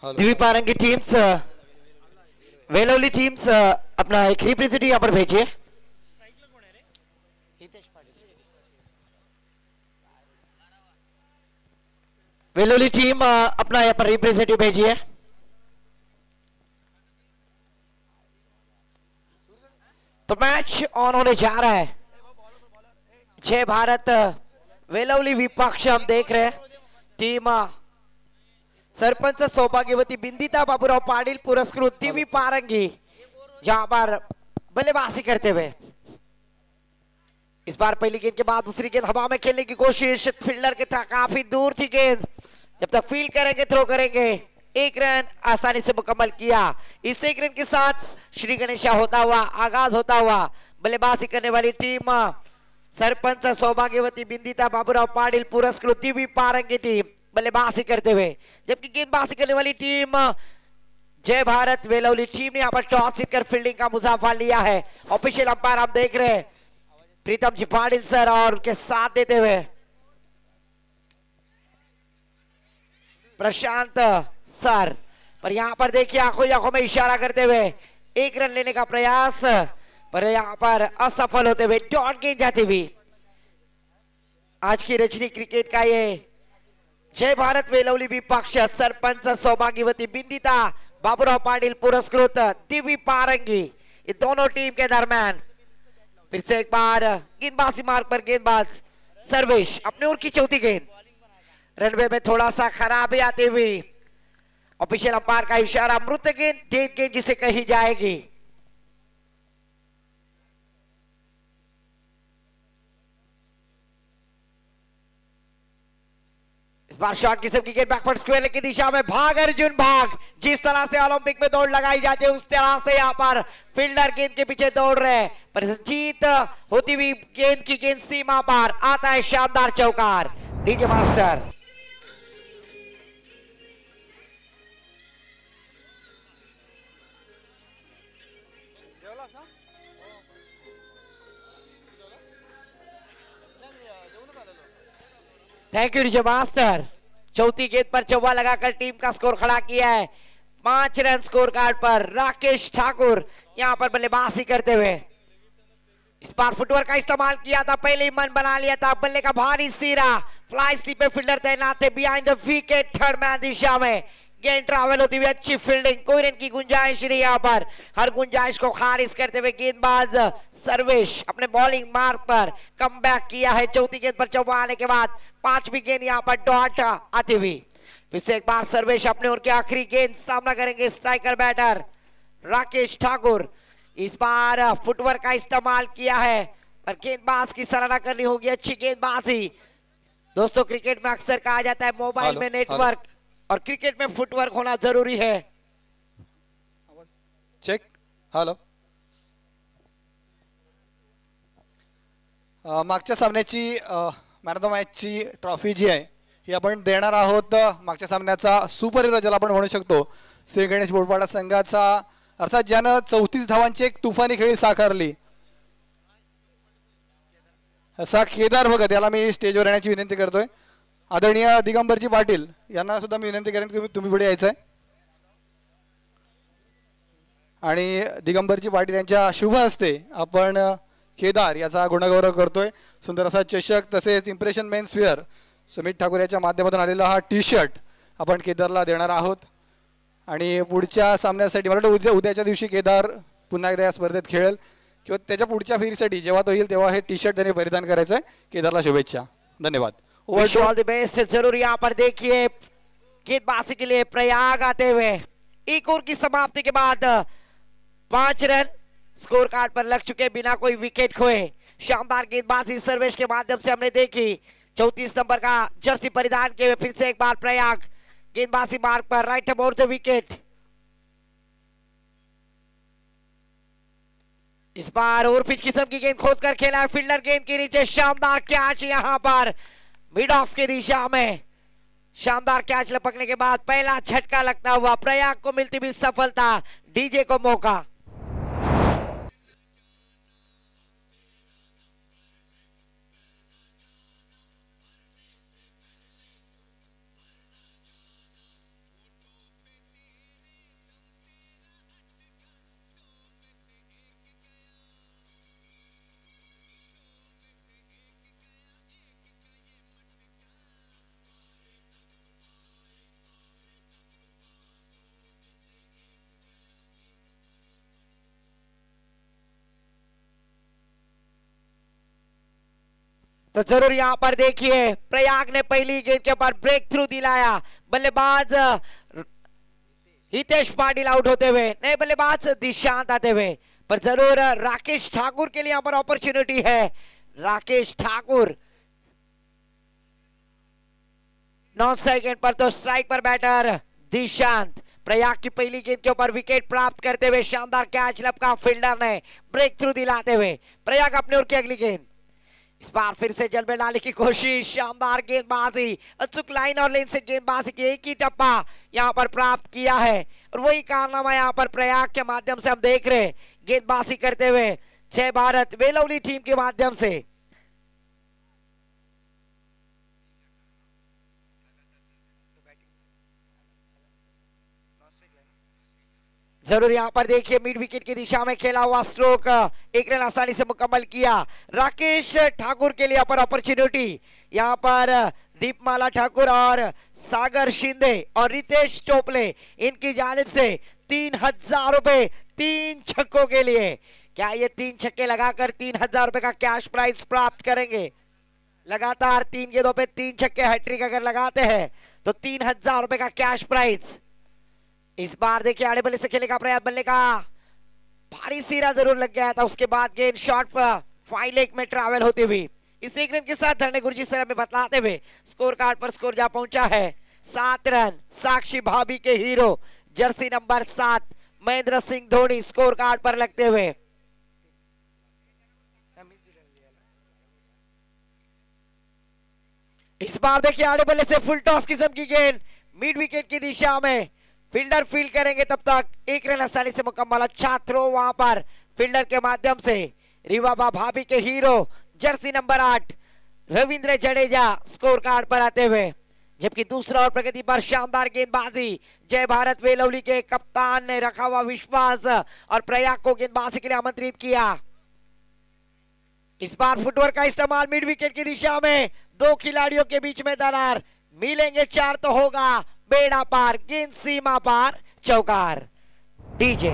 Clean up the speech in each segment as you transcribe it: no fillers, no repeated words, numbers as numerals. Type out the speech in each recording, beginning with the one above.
Hello Divya पारंगी teams वेलोली teams अपना एक representative यहाँ पर भेजिए। वेलोली टीम अपना यहाँ पर रिप्रेजेंटेटिव भेजिए। तो मैच ऑन होने जा रहा है। जय भारत वेलोली विपक्ष हम देख रहे हैं। टीम सरपंच सौभाग्यवती बिंदिता बाबूराव पाटिल पुरस्कृत दिव्य पारंगी जहां पर बल्लेबाजी करते हुए इस बार पहली गेंद के बाद दूसरी गेंद हवा में खेलने की कोशिश। फील्डर के था काफी दूर थी गेंद। जब तक फील्ड करेंगे थ्रो करेंगे। एक रन आसानी से मुकम्मल किया। इस एक रन के साथ श्री गणेशा होता हुआ आगाज होता हुआ बल्लेबाजी करने वाली टीम सरपंच सौभाग्यवती बिंदिता बाबूराव पाटिल पुरस्कृत दिव्य पारंगी टीम बल्लेबाजी करते हुए, जबकि गेंदबाजी करने वाली टीम जय भारत वेलोली टीम ने यहाँ पर टॉस जीतकर फील्डिंग का मुसाफा लिया है। ऑफिशियल अंपायर हम देख रहे हैं प्रीतम जी पाटिल सर और उनके साथ देते हुए प्रशांत सर। पर यहाँ पर देखिए आंखों आंखों में इशारा करते हुए एक रन लेने का प्रयास, पर यहाँ पर असफल होते हुए डॉट गेंद जाती हुई। आज की रजनी क्रिकेट का ये जय भारत वेलोली विपक्ष सरपंच सौभाग्यवती बिंदिता बाबूराव पाटिल पुरस्कृत दिव्य पारंगी, ये दोनों टीम के दरमियान फिर से एक बार गेंदबाजी मार्ग पर गेंदबाज सर्वेश अपने ओर की चौथी गेंद रनवे में थोड़ा सा खराबी आती हुई। ऑफिशियल अंपायर का इशारा मृत गेंद डेड गेंद जिसे कही जाएगी। इस बार शॉट किस्म की गेंद बैकवर्ड स्क्वायर की दिशा में भाग अर्जुन भाग। जिस तरह से ओलंपिक में दौड़ लगाई जाती है उस तरह से यहाँ पर फील्डर गेंद के पीछे दौड़ रहे हैं, पर जीत होती हुई गेंद की गेंद सीमा पर आता है शानदार चौकार। DJ master thank you DJ master. चौथी गेंद पर चौवा लगाकर टीम का स्कोर खड़ा किया है 5 रन स्कोर कार्ड पर। राकेश ठाकुर यहां पर बल्लेबाजी करते हुए इस बार फुटवर्क का इस्तेमाल किया था, पहले ही मन बना लिया था। बल्ले का भारी सीरा फ्लाई स्लिप पे फील्डर तैनात थे behind the wicket third man दिशा में। गेंद ट्रैवल होती हुई अच्छी फील्डिंग, कोई रन की गुंजाइश नहीं यहाँ पर। हर गुंजाइश को खारिज करते हुए गेंदबाज सर्वेश अपने बॉलिंग मार्ग पर कमबैक किया है। चौथी गेंद पर चौवा आने के बाद पांचवी गेंद यहाँ पर डॉट आती हुई। फिर से एक बार सर्वेश अपने ओर की आखिरी गेंद सामना करेंगे स्ट्राइकर बैटर राकेश ठाकुर। इस बार फुटवर्क का इस्तेमाल किया है, पर गेंदबाज की सराहना करनी होगी, अच्छी गेंदबाजी। दोस्तों क्रिकेट में अक्सर कहा जाता है मोबाइल में नेटवर्क और क्रिकेट में फुटवर्क होना जरूरी है। चेक हॅलो मागच्या सामन्याची मॅन ऑफ द मॅचची ट्रॉफी जी आहे ही आपण देणार आहोत मागच्या सामन्याचा सुपर हिरो ज्याला आपण म्हणू शकतो श्री गणेश बोरपाडा संघाचा, अर्थात ज्यानं 34 धावांची एक तुफानी खेळी साकारली असा केदार भगत याला मी स्टेजवर येण्याची विनंती करतोय। आदरणीय दिगंबरजी पाटील यांना सुद्धा मी विनंती करेन की तुम्ही पुढे यायचं आहे आणि दिगंबरजी पाटील यांच्या शुभ हस्ते आपण केदार याचा गुणगौरव करतोय। सुंदर असा चषक तसेच impression men's wear Sumit Thakur याच्या माध्यमातून आलेला हा टी शर्ट आपण केदारला देणार आहोत आणि पुढच्या सामन्यासाठी मला वाटतं उद्याच्या दिवशी केदार पुन्हा एकदा या स्पर्धेत खेळेल किंवा त्याच्या पुढच्या फेरीसाठी जेव्हा तो येईल तेव्हा हे टी शर्ट त्याने परिधान करायचं आहे। केदारला शुभेच्छा, धन्यवाद। Wish all the best. जरूर यहाँ पर देखिए गेंदबाजी के लिए प्रयाग आते हुए एक ओवर की समाप्ति के बाद 5 रन स्कोर कार्ड पर लग चुके बिना कोई विकेट खोए। शानदार गेंदबाजी सर्वेश के माध्यम से हमने देखी। 34 नंबर का जर्सी परिधान किए हुए फिर से एक बार प्रयाग गेंदबाजी मार्ग पर राइट अबाउट द विकेट। इस बार ओवर पिच किस्म की गेंद खोद कर खेला है फील्डर गेंद के नीचे। शानदार कैच यहाँ पर मिड ऑफ की दिशा में। शानदार कैच लपकने के बाद पहला झटका लगता हुआ प्रयाग को मिलती भी सफलता, डीजे को मौका। तो जरूर यहाँ पर देखिए प्रयाग ने पहली गेंद के ऊपर ब्रेक थ्रू दिलाया। बल्लेबाज हितेश पाटिल आउट होते हुए, नए बल्लेबाज दिशांत आते हुए, पर जरूर राकेश ठाकुर के लिए यहाँ पर अपॉर्चुनिटी है। राकेश ठाकुर 9 सेकंड पर तो स्ट्राइक पर बैटर दिशांत। प्रयाग की पहली गेंद के ऊपर विकेट प्राप्त करते हुए शानदार कैच लपका फील्डर ने ब्रेक थ्रू दिलाते हुए। प्रयाग अपने ओर की अगली गेंद, इस बार फिर से जल में डालने की कोशिश, शानदार गेंदबाजी, अचूक लाइन और लेन से गेंदबाजी की एक ही टप्पा यहां पर प्राप्त किया है। और वही कारनामा यहां पर प्रयाग के माध्यम से हम देख रहे हैं गेंदबाजी करते हुए जय भारत वेलवली टीम के माध्यम से। जरूर यहां पर देखिए मिड विकेट की दिशा में खेला हुआ स्ट्रोक एक रन आसानी से मुकम्मल किया राकेश ठाकुर के लिए पर अपॉर्चुनिटी। यहां पर दीपमाला ठाकुर और सागर शिंदे और रितेश टोपले इनकी जानिब से 3000 रुपए 3 छक्कों के लिए। क्या ये 3 छक्के लगाकर 3000 रुपए का कैश प्राइज प्राप्त करेंगे? लगातार 3 गेंदों पे 3 छक्के हैट्रिक अगर लगाते हैं तो 3000 रुपए का कैश प्राइज। इस बार देखिए आड़े बल्ले से खेलने का प्रयास, बल्ले का भारी सिरा जरूर लग गया था, उसके बाद गेंद शॉट पर फाइन लेग में ट्रैवल होती हुई इस 1 रन के साथ धरने गुरुजी सर में बतलाते हुए स्कोर कार्ड पर स्कोर जा पहुंचा है 7 रन। साक्षी भाभी के hero jersey number 7 Mahendra Singh Dhoni score card पर लगते हुए। इस बार देखिए आड़े बल्ले से फुल टॉस किस्म की गेंद मिड विकेट की दिशा में, फील्डर फील्ड करेंगे तब तक 1 रन आसानी से मुकम्मल। अच्छा थ्रो वहां पर फील्डर के माध्यम से रिवाबा भाभी के hero jersey number 8 Ravindra Jadeja score card पर आते हुए। जबकि दूसरा और प्रगति पर शानदार गेंदबाजी, जय भारत वेलवली के कप्तान ने रखा हुआ विश्वास और प्रयाग को गेंदबाजी के लिए आमंत्रित किया। इस बार फुटवर्क का इस्तेमाल मिड विकेट की दिशा में, 2 खिलाड़ियों के बीच में दरार, मिलेंगे 4 तो होगा बेड़ा पार, गेंद सीमा पार, चौकार। DJ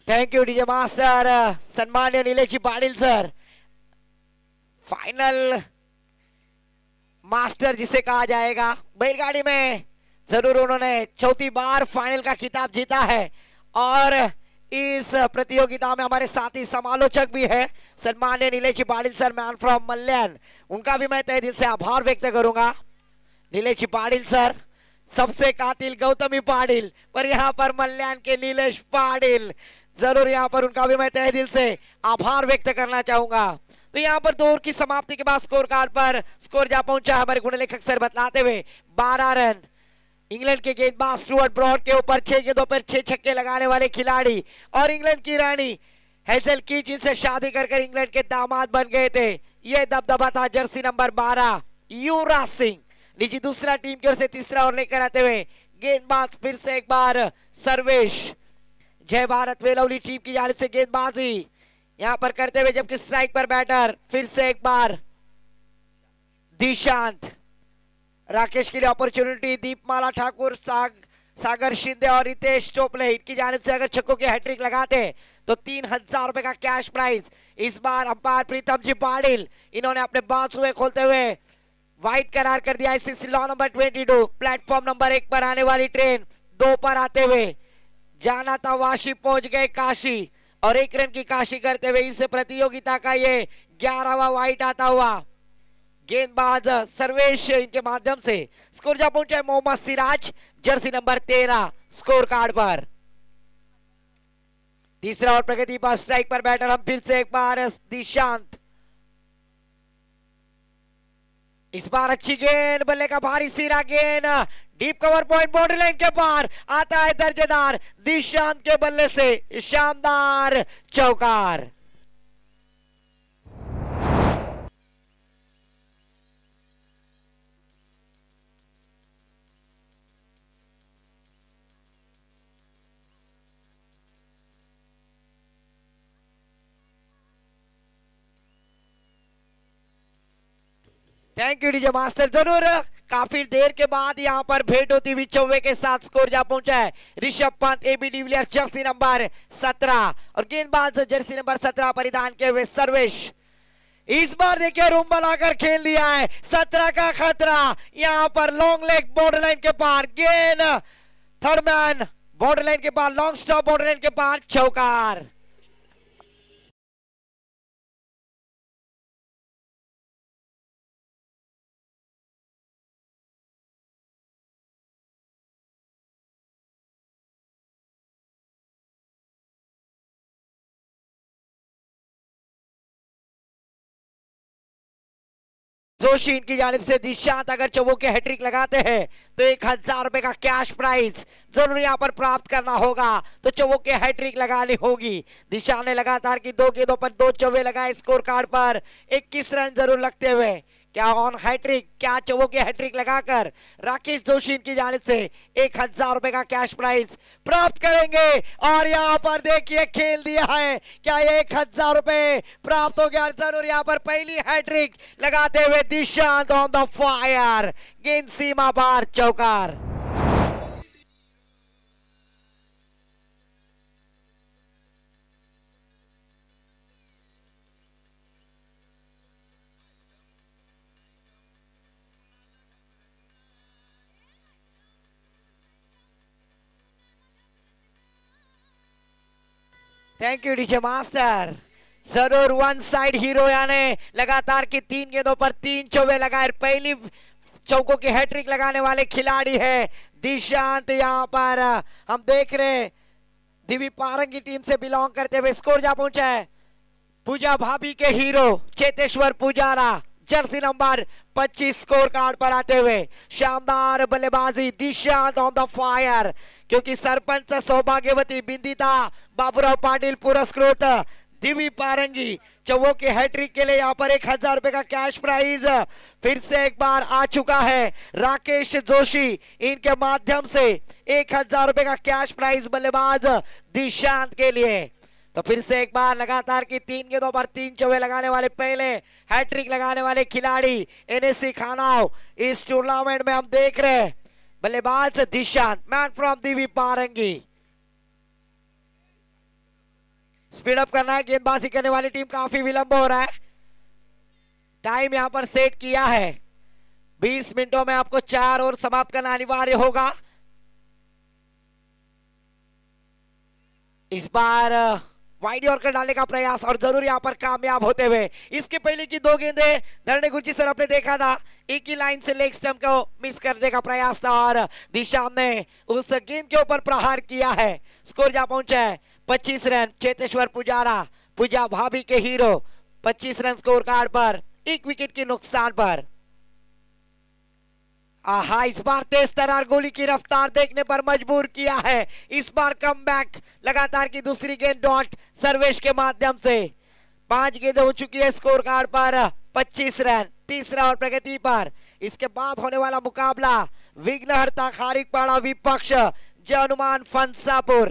thank you DJ master, सम्मान्य Nilesh Patil sir. Final master जिसे कहा जाएगा बैलगाड़ी में, जरूर उन्होंने 4थी बार फाइनल का खिताब जीता है। और इस प्रतियोगिता में हमारे साथी समालोचक भी है सम्मान्य Nilesh Patil sir, man from मल्यान। उनका भी मैं तहे दिल से आभार व्यक्त करूंगा। नीलेश पाटिल सर, सबसे कातिल गौतमी पाटिल, पर यहाँ पर मल्यान के नीलेश पाटिल, जरूर यहाँ पर उनका भी मैं तहे दिल से आभार व्यक्त करना चाहूंगा। तो यहाँ पर 2 ओवर की समाप्ति के बाद स्कोर कार्ड पर स्कोर जा पहुंचा हमारे गुणलेखक सर बतलाते हुए 12 रन। इंग्लैंड के गेंदबाज स्टुअर्ट ब्रॉड के ऊपर 6 गेंदों पर 6 छक्के लगाने वाले खिलाड़ी और इंग्लैंड की रानी हेजल कीच इनसे शादी कर इंग्लैंड के दामाद बन गए थे। ये दबदबा था जर्सी नंबर 12 युवराज सिंह। लीजिए दूसरा टीम की ओर से तीसरा ओवर लेकर आते हुए गेंदबाज फिर से एक बार सर्वेश, जय भारत वेलवली टीम की जानिब से गेंदबाजी यहां पर करते हुए, जबकि स्ट्राइक पर बैटर फिर से एक बार दिशांत। राकेश के लिए अपॉर्चुनिटी, दीपमाला ठाकुर, सागर शिंदे और रितेश टोपले इनकी जानिब से अगर छक्कों की हैट्रिक लगाते तो 3000 रुपए का कैश प्राइज। इस बार अंपायर प्रीतम जी पाटिल, इन्होंने अपने बांसुए खोलते हुए वाइड करार कर दिया। ICC law number 22 platform number 1 पर आने वाली ट्रेन 2 पर आते हुए जाना था वाशी, पहुंच गए काशी और 1 रन की काशी करते हुए इस प्रतियोगिता का ये 11वां वाइड आता हुआ गेंदबाज सर्वेश, इनके माध्यम से स्कोर जा पहुंचा है Mohammad Siraj jersey number 13 score card पर। तीसरा और प्रगति पर स्ट्राइक पर बैटर हम फिर से एक बार दिशांत। इस बार अच्छी गेंद, बल्ले का भारी सिरा गेंद, deep cover point boundary line के पार आता है दर्जेदार दिशांत के बल्ले से शानदार चौकार। Thank you DJ master. जरूर काफी देर के बाद यहाँ पर भेंट होती हुई चौवे के साथ स्कोर जा पहुंचा है Rishabh Pant, AB de Villiers jersey number 17 और गेंदबाज जर्सी नंबर 17 परिधान किए हुए सर्वेश। इस बार देखिए रूम बनाकर खेल दिया है, 17 का खतरा यहाँ पर लॉन्ग लेग बॉर्डर लाइन के पार, गेंद थर्ड मैन बॉर्डर लाइन के पार, लॉन्ग स्टॉप बॉर्डर लाइन के पार, चौकार। जोशी इनकी जानिब से दिशांत अगर चौवों के हैट्रिक लगाते हैं तो 1000 रुपए का कैश प्राइज जरूर यहाँ पर प्राप्त करना होगा। तो चौवों के हैट्रिक लगानी होगी। दिशांत ने लगातार की 2 गेंदों पर 2 चौवे लगाए, स्कोर कार्ड पर 21 रन जरूर लगते हुए क्या ऑन हैट्रिक, क्या चौवों के हैट्रिक लगाकर राकेश जोशी की जानिब से 1000 रुपए का कैश प्राइज प्राप्त करेंगे। और यहाँ पर देखिए खेल दिया है, क्या 1000 रुपए प्राप्त हो गया। जरूर यहाँ पर पहली हैट्रिक लगाते हुए दिशांत ऑन द फायर, गेंद सीमा पार, चौकार। Thank you DJ master. जरूर वन साइड हीरो यानी लगातार की 3 गेंदों पर 3 चौवे लगाए, पहली चौकों की हैट्रिक लगाने वाले खिलाड़ी है दिशांत। यहाँ पर हम देख रहे दिव्य पारंग की टीम से बिलोंग करते हुए स्कोर जा पहुंचा है पूजा भाभी के hero Cheteshwar Pujara, jersey number 25 score card पर आते हुए शानदार बल्लेबाजी, दिशांत ऑन द फायर। क्योंकि सरपंच सौभाग्यवती बिंदिता बाबूराव पाटिल पुरस्कृत दिव्य पारंगी चौवों के हैट्रिक के लिए यहाँ पर 1000 रुपए का कैश प्राइज फिर से एक बार आ चुका है राकेश जोशी। इनके माध्यम से 1000 रुपए का कैश प्राइज बल्लेबाज दिशांत के लिए। तो फिर से एक बार लगातार की 3 गेंदों पर 3 चौवे लगाने वाले पहले हैट्रिक लगाने वाले खिलाड़ी एनएससी खानाव इस टूर्नामेंट में हम देख रहे हैं बल्लेबाज Dishant, man from Divya पारंगी। Speed up करना है, गेंदबाजी करने वाली टीम काफी विलंब हो रहा है। टाइम यहां पर सेट किया है 20 मिनटों में आपको 4 ओवर समाप्त करना अनिवार्य होगा। इस बार वाइड यॉर्कर डालने का प्रयास और जरूर यहां पर कामयाब होते हुए। इसके पहले की 2 गेंदें धरने गुरजी सर आपने देखा था, एक ही लाइन से लेग स्टंप को मिस करने का प्रयास था और दिशांत ने उस गेंद के ऊपर प्रहार किया है। स्कोर जा पहुंचा है 25 रन। चेतेश्वर पुजारा, पूजा भाभी के हीरो 25 रन स्कोर कार्ड पर, 1 विकेट के नुकसान पर। आहा, इस बार तेज तरार गोली की रफ्तार देखने पर मजबूर किया है। इस बार कमबैक, लगातार की दूसरी गेंद डॉट सर्वेश के माध्यम से 5 गेंदें हो चुकी है स्कोर कार्ड पर 25 रन, तीसरा और प्रगति पर। इसके बाद होने वाला मुकाबला विघ्नहर्ता खारिकपाड़ा विपक्ष जय हनुमान फंसापुर।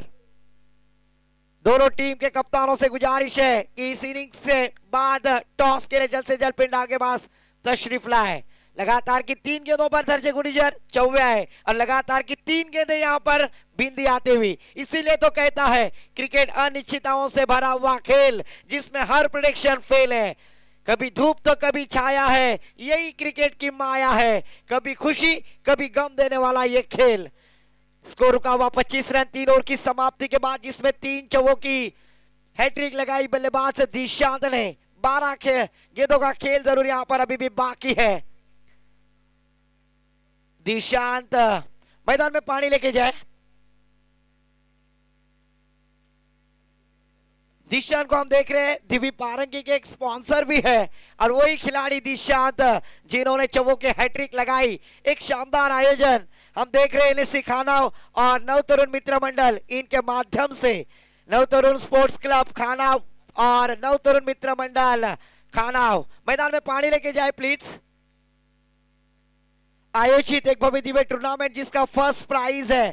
दोनों टीम के कप्तानों से गुजारिश है कि इस इनिंग्स से बाद टॉस के लिए जल्द से जल्द पिंडाल के पास तशरीफ लाए। लगातार की 3 गेंदों पर दर्जे गुनिजर चौवे आए और लगातार की 3 गेंदें यहां पर बिंदी आती हुई। इसीलिए तो कहता है क्रिकेट अनिश्चितताओं से भरा हुआ खेल जिसमें हर प्रेडिक्शन फेल है। कभी धूप तो कभी छाया है, यही क्रिकेट की माया है। कभी खुशी कभी गम देने वाला ये खेल। स्कोर रुका हुआ 25 रन 3 ओवर की समाप्ति के बाद, जिसमें 3 चौवों की हैट्रिक लगाई बल्लेबाज दिशांत ने। 12 गेंदों का खेल जरूर यहां पर अभी भी बाकी है। दिशांत मैदान में पानी लेके जाए। दिशांत को हम देख रहे हैं दिव्य पारंगी के एक स्पॉन्सर भी है और वही खिलाड़ी दिशांत जिन्होंने चौवों के हैट्रिक लगाई। एक शानदार आयोजन हम देख रहे हैं एनएससी खानाव और नवतरुण मित्र मंडल, इनके माध्यम से नवतरुण स्पोर्ट्स क्लब खानाव और नवतरुण मित्र मंडल खानाव मैदान में पानी लेके जाए प्लीज। आयोजित एक भव्य दिव्य टूर्नामेंट जिसका फर्स्ट प्राइज है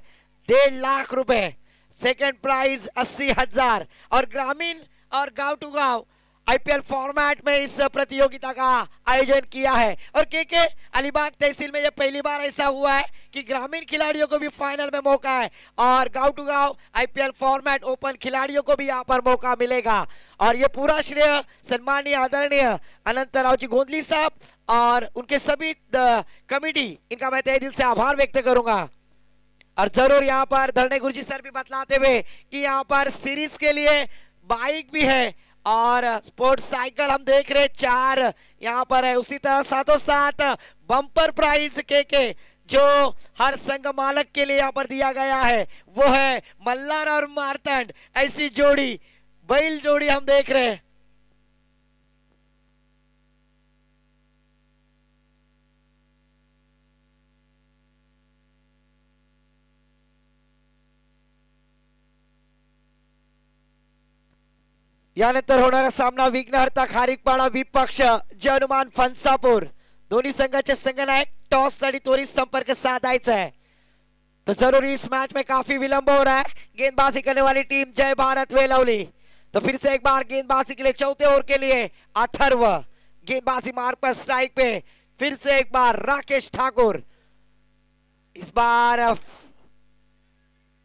1.5 लाख रुपए, सेकंड प्राइज 80,000 और ग्रामीण और गांव टू गांव आईपीएल फॉर्मेट में इस प्रतियोगिता का आयोजन किया है। और के अलीबाग तहसील में यह पहली बार ऐसा हुआ है कि ग्रामीण खिलाड़ियों को भी फाइनल में मौका है और गांव टू गांव आईपीएल फॉर्मेट ओपन खिलाड़ियों को भी यहाँ पर मौका मिलेगा। और ये पूरा श्रेय सन्माननीय आदरणीय अनंतराव जी गोंदली साहब और उनके सभी कमिटी, इनका मैं तहे दिल से आभार व्यक्त करूंगा। और जरूर यहाँ पर धरणे गुरुजी सर भी बतलाते हुए कि यहाँ पर सीरीज के लिए बाइक भी है और स्पोर्ट्स साइकिल हम देख रहे 4 यहाँ पर है। उसी तरह साथों साथ बम्पर प्राइज के जो हर संघ मालक के लिए यहाँ पर दिया गया है वो है मल्हार और मार्तंड, ऐसी जोड़ी बैल जोड़ी हम देख रहे हैं। यानंतर होणारा सामना विघ्नहर्ता खारीकपाडा विपक्ष जनुमान फणसापूर, दोन्ही संघाचे संघनायक टॉस साठी त्वरित संपर्क साधायचा है। तो जरूरी इस मैच में काफी विलंब हो रहा है। गेंदबाजी करने वाली टीम जय भारत वेलवली। तो फिर से एक बार गेंदबाजी के लिए चौथे ओवर के लिए अथर्व, गेंदबाजी मार्ग पर स्ट्राइक पे फिर से एक बार राकेश ठाकुर। इस बार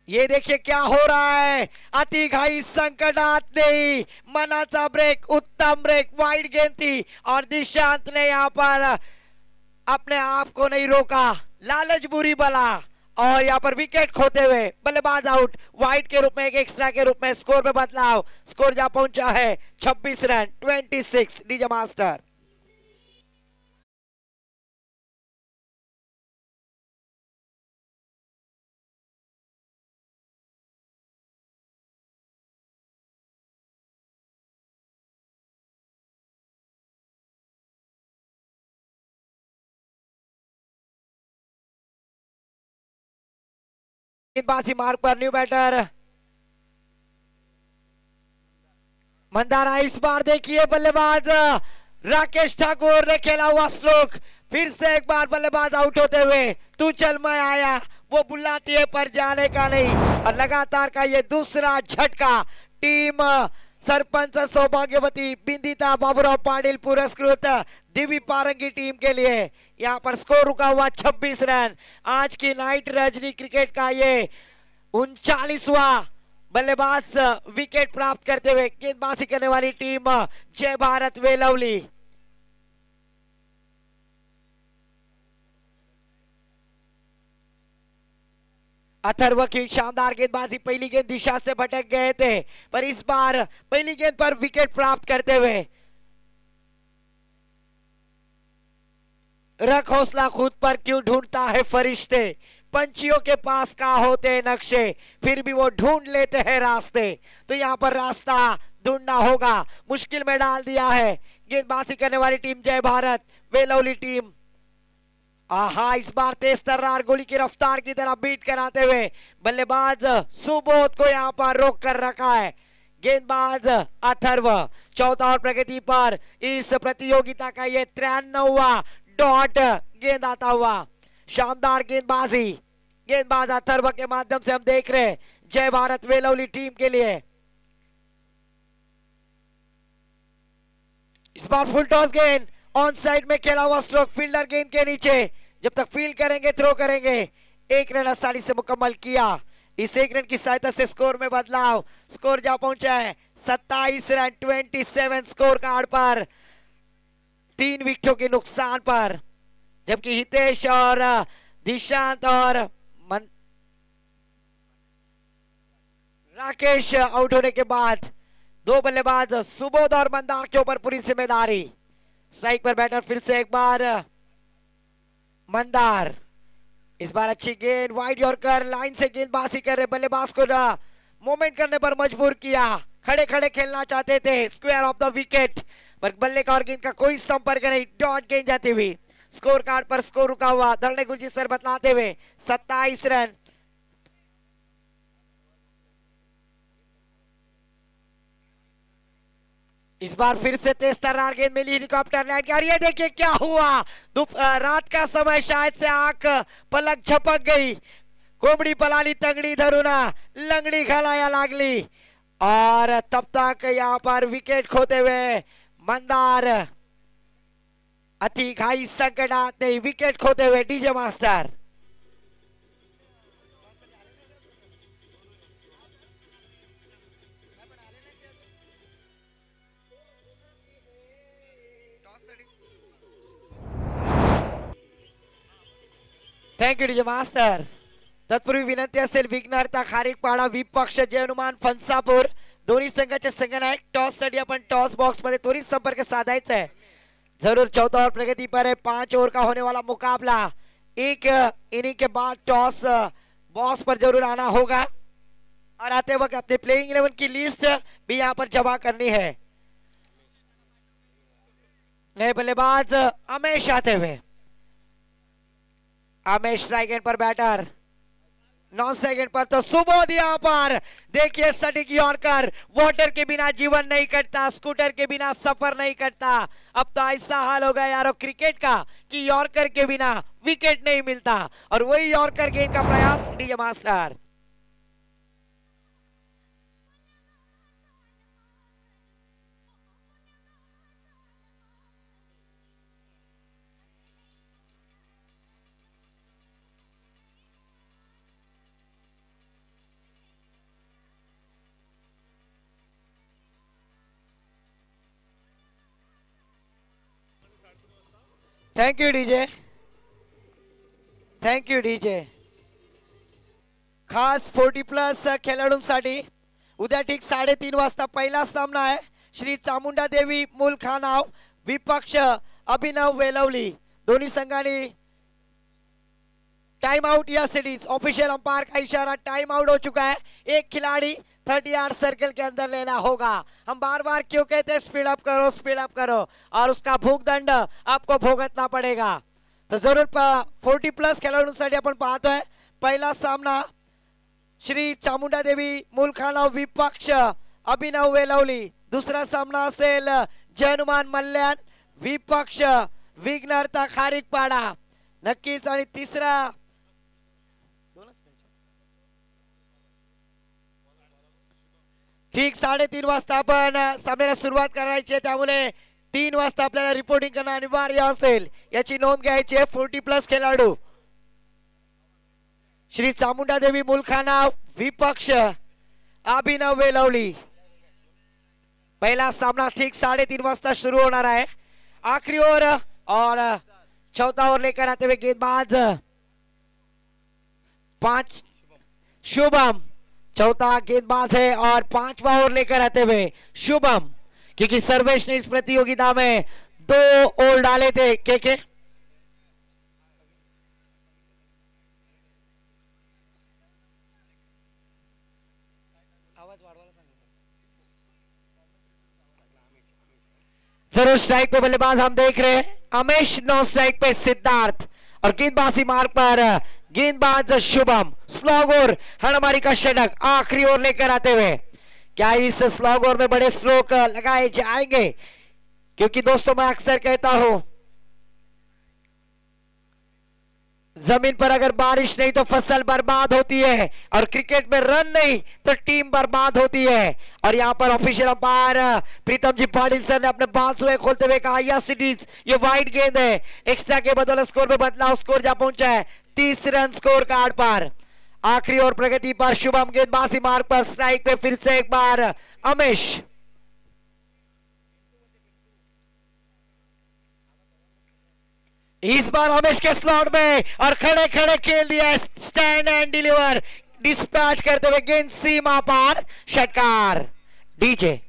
ये देखिए क्या हो रहा है, अति घाई संकटात नहीं, मनाचा ब्रेक, उत्तम ब्रेक, वाइड गेंद थी और दिशांत ने यहाँ पर अपने आप को नहीं रोका, लालच बुरी बला और यहाँ पर विकेट खोते हुए बल्लेबाज आउट। वाइड के रूप में एक एक्स्ट्रा के रूप में स्कोर में बदलाव, स्कोर जहां पहुंचा है 26 रन 26 डीजे मास्टर। गेंदबाजी मार्ग पर न्यू बैटर मंदारा। इस बार देखिए बल्लेबाज राकेश ठाकुर ने खेला हुआ स्ट्रोक, फिर से एक बार बल्लेबाज आउट होते हुए तू चल मैं आया, वो बुलाती है पर जाने का नहीं। और लगातार का ये दूसरा झटका टीम सरपंच सौभाग्यवती बिंदिता बाबूराव पाटिल पुरस्कृत दिव्य पारंगी टीम के लिए यहाँ पर स्कोर रुका हुआ 26 रन। आज की नाइट रजनी क्रिकेट का ये 39वां बल्लेबाज विकेट प्राप्त करते हुए गेंदबाजी करने वाली टीम जय भारत वेलवली। अथर्व की शानदार गेंदबाजी, पहली गेंद दिशा से भटक गए थे पर इस बार पहली गेंद पर विकेट प्राप्त करते हुए रख हौसला खुद पर क्यों ढूंढता है फरिश्ते, पंछियों के पास का होते नक्शे फिर भी वो ढूंढ लेते हैं रास्ते। तो यहाँ पर रास्ता ढूंढना होगा, मुश्किल में डाल दिया है गेंदबाजी करने वाली टीम जय भारत वेलवली टीम। आहा, इस बार तेज तर्रार गोली की रफ्तार की तरह बीट कराते हुए बल्लेबाज सुबोध को यहाँ पर रोक कर रखा है गेंदबाज अथर्व। चौथा और प्रगति पर इस प्रतियोगिता का ये 93वां डॉट गेंद आता हुआ, शानदार गेंदबाजी गेंदबाज अथर्व के माध्यम से हम देख रहे हैं जय भारत वेलवली टीम के लिए। इस बार फुल टॉस गेंद ऑन साइड में खेला हुआ स्ट्रोक, फील्डर गेंद के नीचे, जब तक फील्ड करेंगे थ्रो करेंगे। 1 रन आसानी से मुकम्मल किया, इस 1 रन की सहायता से स्कोर में बदलाव, स्कोर जा पहुंचा है 27 रन 27 स्कोर कार्ड पर 3 विकेटों के नुकसान पर। जबकि हितेश और दिशांत और राकेश आउट होने के बाद 2 बल्लेबाज सुबोध और मंदार के ऊपर पूरी जिम्मेदारी। स्ट्राइक पर बैटर फिर से एक बार मंदार, इस बार अच्छी गेंद वाइड यॉर्कर, लाइन से गेंदबाजी कर रहे बल्लेबाज को मूवमेंट करने पर मजबूर किया, खड़े खड़े खेलना चाहते थे स्क्वायर ऑफ द विकेट पर बल्ले का और गेंद का कोई संपर्क नहीं, डॉट गेंद जाती हुई। स्कोर कार्ड पर स्कोर रुका हुआ, धरणे गुरुजी सर बतलाते हुए 27 रन। इस बार फिर से तेज तर्रार गेंद मिली, हेलीकॉप्टर लैंड किया। ये देखिए क्या हुआ, रात का समय शायद से आंख पलक झपक गई, कोंबडी पलाली तंगडी धरून लंगडी घालाया लागली और तब तक यहाँ पर विकेट खोते हुए मंदार अति घाई संकटात नहीं, विकेट खोते हुए DJ master. Thank you DJ master. तत्पूर्वी विनंती असेल विघ्नहर्ता खारीकपाडा विपक्ष जय हनुमान फणसापूर दोन्ही संघाचे संघनायक टॉस साठी आपण टॉस बॉक्स मध्ये त्वरित संपर्क साधायचा है। जरूर चौथा ओवर प्रगति पर है। 5 ओवर का होने वाला मुकाबला। एक इनिंग के बाद टॉस बॉक्स पर जरूर आना होगा और आते वक्त अपने प्लेइंग 11 की लिस्ट भी यहाँ पर जमा करनी है। नए बल्लेबाज अमेश आते हुए। अमेश स्ट्राइक एंड पर बैटर। 9 सेकंड पर तो सुबोध यहाँ पर देखिए सटीक यॉर्कर। वाटर के बिना जीवन नहीं कटता, स्कूटर के बिना सफर नहीं कटता। अब तो ऐसा हाल हो गया यारो क्रिकेट का कि यॉर्कर के बिना विकेट नहीं मिलता और वही यॉर्कर गेंद का प्रयास DJ master. Thank you DJ, thank you DJ. खास 40+ खेळाडूंसाठी उद्या ठीक 3:30 वाजता पहिला सामना आहे। श्री चामुंडा देवी मुलखानाव विपक्ष अभिनव वेलवली। दोन्ही संघांनी टाइम आउट या सीरीज। ऑफिशियल अंपायर का इशारा टाइम आउट हो चुका है। एक खिलाड़ी 38 सर्कल के अंदर लेना होगा। हम बार बार क्यों कहते हैं स्पीड अप करो और उसका भूखदंड आपको भोगतना पड़ेगा। तो जरूर 40+ खेळाडूंसाठी आपण पाहतोय पहिला सामना श्री चामुंडा देवी मुलखानाव विपक्ष अभिनव वेलवली। दूसरा सामना असेल जय हनुमान मल्याण विपक्ष विघ्नहर्ता खारीकपाडा। नक्कीच आणि तिसरा ठीक 3:30 वाजता आपण सामन्याला सुरुवात करायची आहे, त्यामुळे 3 वाजता आपल्याला रिपोर्टिंग करणं अनिवार्य असेल याची नोंद घ्यायची आहे। 40+ खेळाडू श्री चामुंडा देवी मुलखानाव विपक्ष अभिनव वेलवली। पहला सामना ठीक 3:30 वाजता शुरू होणार आहे। आखिरी ओवर और चौथा ओवर लेकर आते हुए गेंदबाज 5 शुभम चौथा गेंदबाज है और 5वां ओवर लेकर आते हुए शुभम, क्योंकि सर्वेश ने इस प्रतियोगिता में 2 ओवर डाले थे। के जरूर स्ट्राइक पे बल्लेबाज हम देख रहे हैं अमेश, 9 स्ट्राइक पे सिद्धार्थ और गेंदबाजी मार्ग पर गेंदबाज शुभम। स्लॉग ओवर हड़मारी का षटक आखिरी ओवर लेकर आते हुए क्या इस स्लॉग ओवर में बड़े स्ट्रोक लगाए जाएंगे? क्योंकि दोस्तों मैं अक्सर कहता हूं जमीन पर अगर बारिश नहीं तो फसल बर्बाद होती है और क्रिकेट में रन नहीं तो टीम बर्बाद होती है। और यहां पर ऑफिशियल अंपायर प्रीतम जी पाटिल सर ने अपने बांसुए खोलते हुए कहा यह सीरीज ये वाइड गेंद है। एक्स्ट्रा के बदौलत स्कोर में बदलाव, स्कोर जा पहुंचा है 30 रन स्कोर कार्ड पर। आखिरी और प्रगति पर शुभम गेंदबाजी मार्ग पर स्ट्राइक पे फिर से एक बार अमेश। इस बार अमेश के स्लॉट में और खड़े खड़े खेल दिया, स्टैंड एंड डिलीवर डिस्पैच करते हुए गेंद सीमा पार, षटकार डीजे।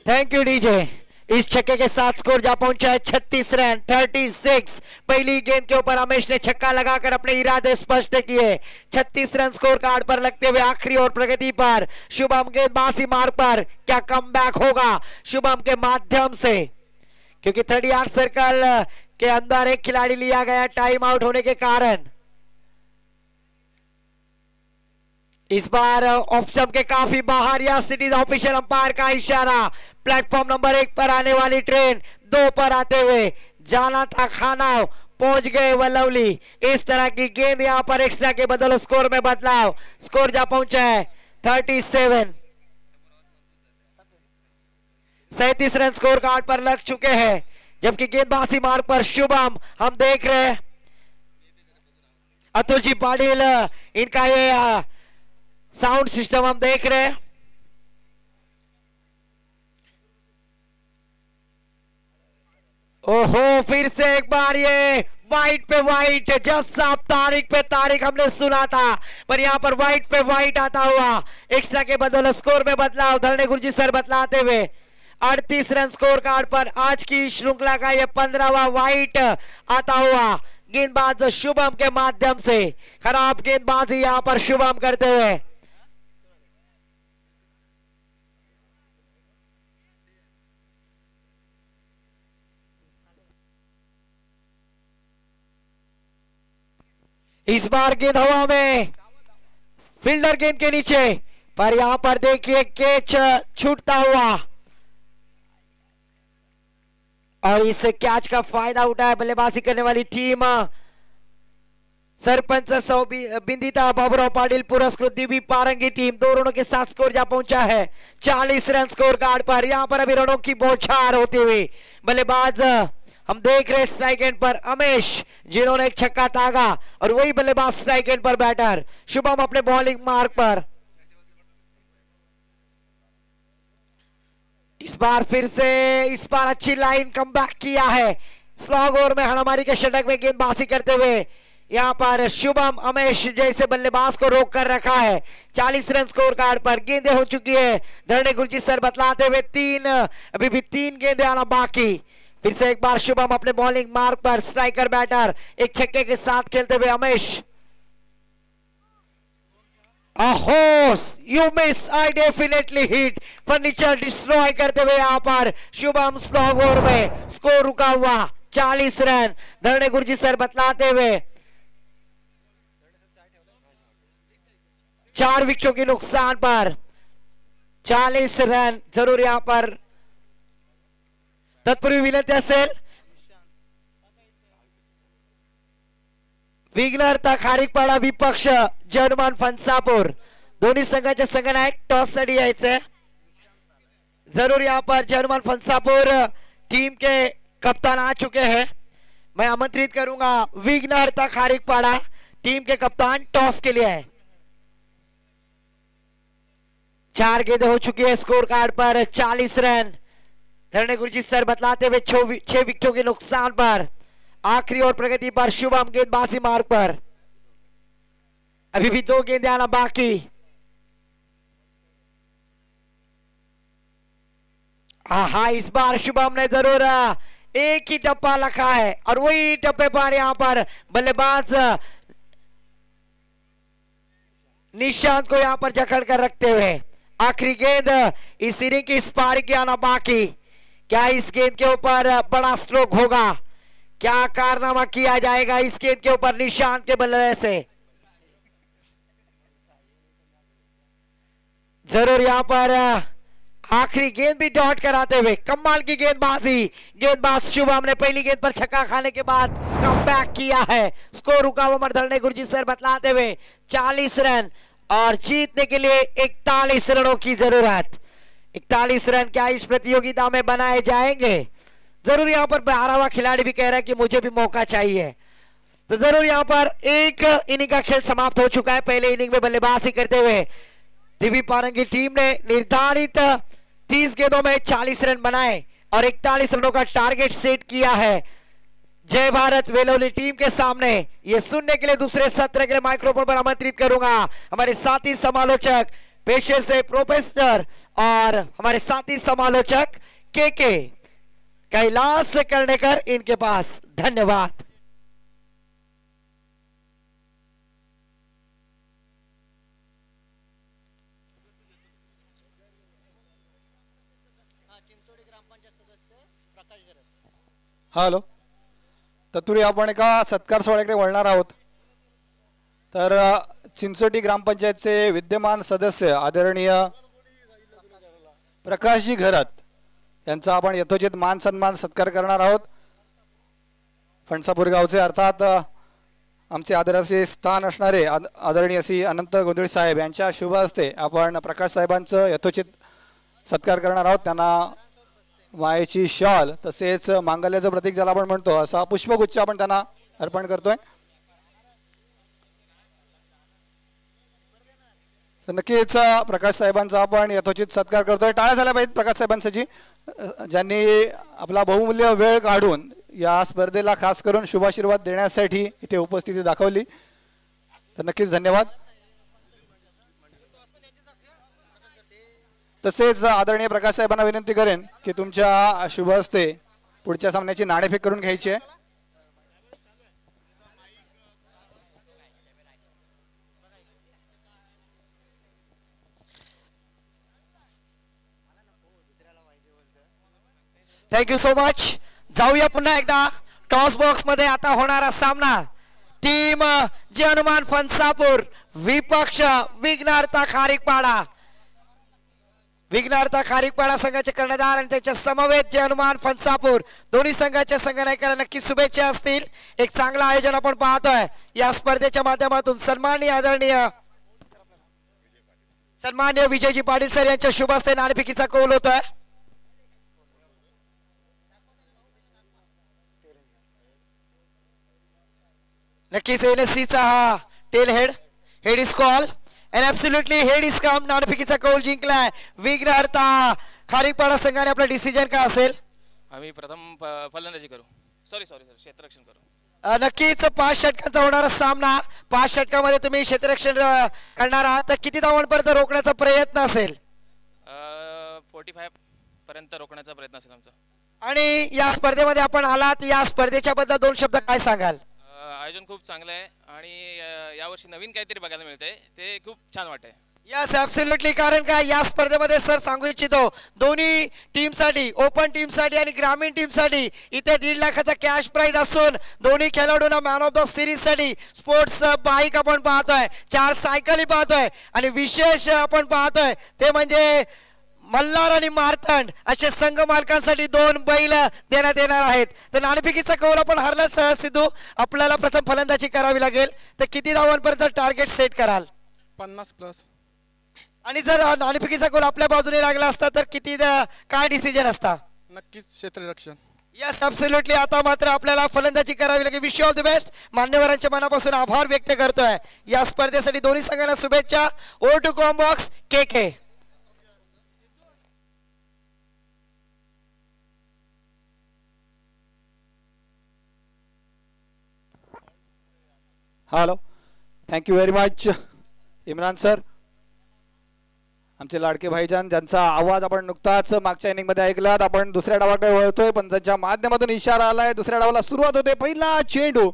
Thank you DJ. इस छक्के के साथ स्कोर जा पहुंचा है 36 रन 36। पहली गेंद के ऊपर रमेश ने छक्का लगाकर अपने इरादे स्पष्ट किए। 36 रन स्कोर कार्ड पर लगते हुए आखिरी और प्रगति पर शुभम गेंदबाजी मार्ग पर क्या कमबैक होगा शुभम के माध्यम से, क्योंकि 38 सर्कल के अंदर एक खिलाड़ी लिया गया टाइम आउट होने के कारण। इस बार ऑफ स्टंप के काफी बाहर या सिटीज ऑफिशियल अंपायर का इशारा। प्लेटफॉर्म नंबर 1 पर आने वाली ट्रेन 2 पर आते हुए जाना था खानाव, पहुंच गए वलवली। इस तरह की गेंद यहां पर एक्स्ट्रा के बदल स्कोर में बदलाव। स्कोर जा पहुंचा है 37 रन स्कोर कार्ड पर लग चुके हैं। जबकि गेंदबाजी मार्ग पर शुभम हम देख रहे हैं अतुल जी पाटिल, इनका ये साउंड सिस्टम हम देख रहे हैं। ओहो, फिर से एक बार ये वाइट पे वाइट, जस्ट साहब तारीख पे तारीख हमने सुना था, पर यहाँ पर वाइट पे वाइट आता हुआ एक्स्ट्रा के बदल स्कोर में बदलाव। धरणे गुरुजी सर बदलाते हुए 38 रन स्कोर कार्ड पर आज की श्रृंखला का यह 15वां वाइट आता हुआ गेंदबाज शुभम के माध्यम से। खराब गेंदबाजी यहां पर शुभम करते हुए। इस बार गेंद हवा में, फील्डर गेंद के नीचे, पर यहां पर देखिए कैच छूटता हुआ और इस कैच का फायदा उठाया बल्लेबाजी करने वाली टीम। सरपंच बिंदिता बाबूराव पाटिल पुरस्कृत दिव्य पारंगी टीम 2 रनों के साथ स्कोर जा पहुंचा है 40 रन स्कोर कार्ड पर। यहां पर अभी रनों की बौछार होती हुई बल्लेबाज हम देख रहे स्ट्राइक एंड पर अमेश, जिन्होंने एक छक्का तागा, और वही बल्लेबाज स्ट्राइक एंड पर बैटर शुभम अपने बॉलिंग मार्क पर। इस बार फिर से इस बार अच्छी लाइन कमबैक किया है। स्लॉग ओवर में हड़ामारी के षटक में गेंदबाजी करते हुए यहां पर शुभम अमेश जैसे बल्लेबाज को रोक कर रखा है। 40 रन स्कोर कार्ड पर गेंदें हो चुकी है। धरणे गुरुजी सर बतलाते हुए अभी भी 3 गेंदें आना बाकी। फिर से एक बार शुभम अपने बॉलिंग मार्क पर, स्ट्राइकर बैटर एक छक्के के साथ खेलते हुए Amesh. You miss, I definitely hit, furniture destroy करते हुए यहां पर शुभम स्लॉग ओवर में स्कोर रुका हुआ 40 रन। धरणे गुरुजी सर बतलाते हुए 4 विकेटों के नुकसान पर 40 रन जरूर यहां पर। तत्पूर्वी विनंती असेल विग्नर खारीकपाडा विपक्ष जर्मन फणसापूर, दोन्ही संघाचे संघनायक टॉस साठी यायचे। जरूर यहां पर जर्मन फणसापूर टीम के कप्तान आ चुके हैं। मैं आमंत्रित करूंगा विग्नर खारीकपाडा टीम के कप्तान टॉस के लिए है। 4 गेंदें हो चुकी है स्कोर कार्ड पर 40 रन। धरणे गुरुजी सर बतलाते हुए 6 विकेटों के नुकसान पर आखिरी और प्रगति पर शुभम गेंदबाजी मार्ग पर। अभी भी 2 गेंदें आना बाकी। इस बार शुभम ने जरूर एक ही टप्पा रखा है और वही टप्पे पर यहां पर बल्लेबाज निशांत को यहां पर जकड़ कर रखते हुए आखिरी गेंद इस इनिंग की पारी की आना बाकी। क्या इस गेंद के ऊपर बड़ा स्ट्रोक होगा? क्या कारनामा किया जाएगा इस गेंद के ऊपर निशांत के बल्ले से? जरूर यहां पर आखिरी गेंद भी डॉट कराते हुए कमाल की गेंदबाजी। गेंदबाज शुभम ने पहली गेंद पर छक्का खाने के बाद कमबैक किया है। स्कोर रुका हुआ धरणे गुरुजी सर बतलाते हुए 40 रन और जीतने के लिए 41 रनों की जरूरत। 41 रन क्या इस प्रतियोगिता में बनाए जाएंगे? जरूर यहां पर 12वां खिलाड़ी भी कह रहा है कि मुझे भी मौका चाहिए। तो जरूर यहां पर एक इनिंग का खेल समाप्त हो चुका है। पहले इनिंग में बल्लेबाजी करते हुए दिव्य पारंगी टीम ने निर्धारित 30 गेंदों में 40 रन बनाए और 41 रनों का टारगेट सेट किया है। जय भारत वेलोली टीम के सामने ये सुनने के लिए दूसरे सत्र के लिए माइक्रोफोन पर आमंत्रित करूंगा हमारे साथी समालोचक पेशे से प्रोफेसर और हमारे साथी समालोचक के कैलाश कर्णेकर, इनके पास। धन्यवाद। हॅलो, तत्पूर्वी आपण एका सत्कार सोहळ्याकडे वळणार आहोत। तर चिंचोटी ग्रामपंचायतचे विद्यमान सदस्य आदरणीय प्रकाशजी घरत यांचा आपण यथोचित मान सन्मान सत्कार करणार आहोत. फणसापूर गावचे अर्थात आमचे आदराचे स्थान असणारे आदरणीय श्री अनंत गोंधळी साहेब यांच्या शुभ हस्ते आपण प्रकाश साहेबांचं यथोचित सत्कार करणार आहोत. त्यांना मायेची शॉल तसेच मांगल्याचं प्रतीक ज्याला आपण म्हणतो असा पुष्पगुच्छ आपण त्यांना अर्पण करतोय. तर नक्कीच प्रकाश साहेबांचा आपण यथोचित सत्कार करतोय. टाळ्या झाल्या पाहिजेत प्रकाश साहेबांसाठी, ज्यांनी आपला बहुमूल्य वेळ काढून या स्पर्धेला खास करून शुभाशीर्वाद देण्यासाठी इथे उपस्थिती दाखवली. तर नक्कीच धन्यवाद. तसेच आदरणीय प्रकाश साहेबांना विनंती करेन की तुमच्या शुभ हस्ते पुढच्या सामन्याची नाणेफेक करून घ्यायची आहे. Thank you so much. जाऊया पुन्हा एकदा टॉस बॉक्स मध्ये आता होणारा सामना. टीम जय हनुमान फणसापूर विपक्ष विघ्नार्था खारीकपाडा. विघ्नार्था खारीकपाडा संघाचे कर्णधार आणि त्याच्या समवेत जय हनुमान फणसापूर दोन्ही संघाच्या संघनायकांना नक्की शुभेच्छा असतील. एक चांगलं आयोजन आपण पाहतोय या स्पर्धेच्या माध्यमातून. सन्माननीय विजयजी पाटील सर यांच्या शुभ हस्ते नाणेफेकीचा कौल होतोय. नक्कीच NSCचा हा tail head is call and absolutely head is come. नाणेफेकीचा कौल जिंकलाय विघ्नार्था खारीकपाडा संघाने. आपला डिसिजन काय असेल? आम्ही प्रथम फलंदाजी करू. सॉरी क्षेत्ररक्षण करू. नक्कीच 5 षटकांचा होणारा सामना. 5 षटकामध्ये तुम्ही क्षेत्ररक्षण करणार आहात तर किती धावांपर्यंत रोखण्याचा प्रयत्न असेल? 45 पर्यंत रोखण्याचा प्रयत्न असेल आमचा. आणि या स्पर्धेमध्ये आपण आलात, या स्पर्धेच्या बद्दल 2 शब्द काय सांगाल? आयोजन खूप चांगलं आहे आणि यावर्षी नवीन काहीतरी बघायला मिळतंय, ते खूप छान वाटतंय. Yes absolutely. कारण काय या स्पर्धेमध्ये सर सांगू इच्छितो दोन्ही टीमसाठी, ओपन टीमसाठी आणि ग्रामीण टीमसाठी इथे 1.5 लाखाचा कॅश प्राइज असून दोन्ही खेळाडूंना मॅन ऑफ द सिरीजसाठी स्पोर्ट्स बाईक आपण पाहतोय, 4 सायकली पाहतोय आणि विशेष आपण पाहतोय ते म्हणजे मल्हार आणि मारतंड असे संघ मालकांसाठी 2 बैल देण्यात येणार आहेत. तर नाणेफेकीचा कौल आपण हरलाच सिद्धू. आपल्याला प्रथम फलंदाजी करावी लागेल. तर किती धावांपर्यंत टार्गेट सेट कराल? 50 प्लस. आणि जर नाणेफेकीचा कौल आपल्या बाजूने लागला असता तर किती काय डिसिजन असता? नक्कीच क्षेत्ररक्षण. Yes absolutely. आता मात्र आपल्याला फलंदाजी करावी लागेल. Wish you all the best. मान्यवरांच्या मनापासून आभार व्यक्त करतोय. या स्पर्धेसाठी दोन्ही संघांना शुभेच्छा. ओ टू कॉम्बॉक्स KK. Hello, thank you very much Imran sir. आमचे लाडके भाईजान ज्यांचा आवाज आपण नुकताच मागच्या इनिंगमध्ये ऐकलात. आपण दुसऱ्या डावाकडे वळतोय पण त्यांच्या माध्यमातून इशारा आलाय. दुसऱ्या डावाला सुरुवात होते. पहिला चेंडू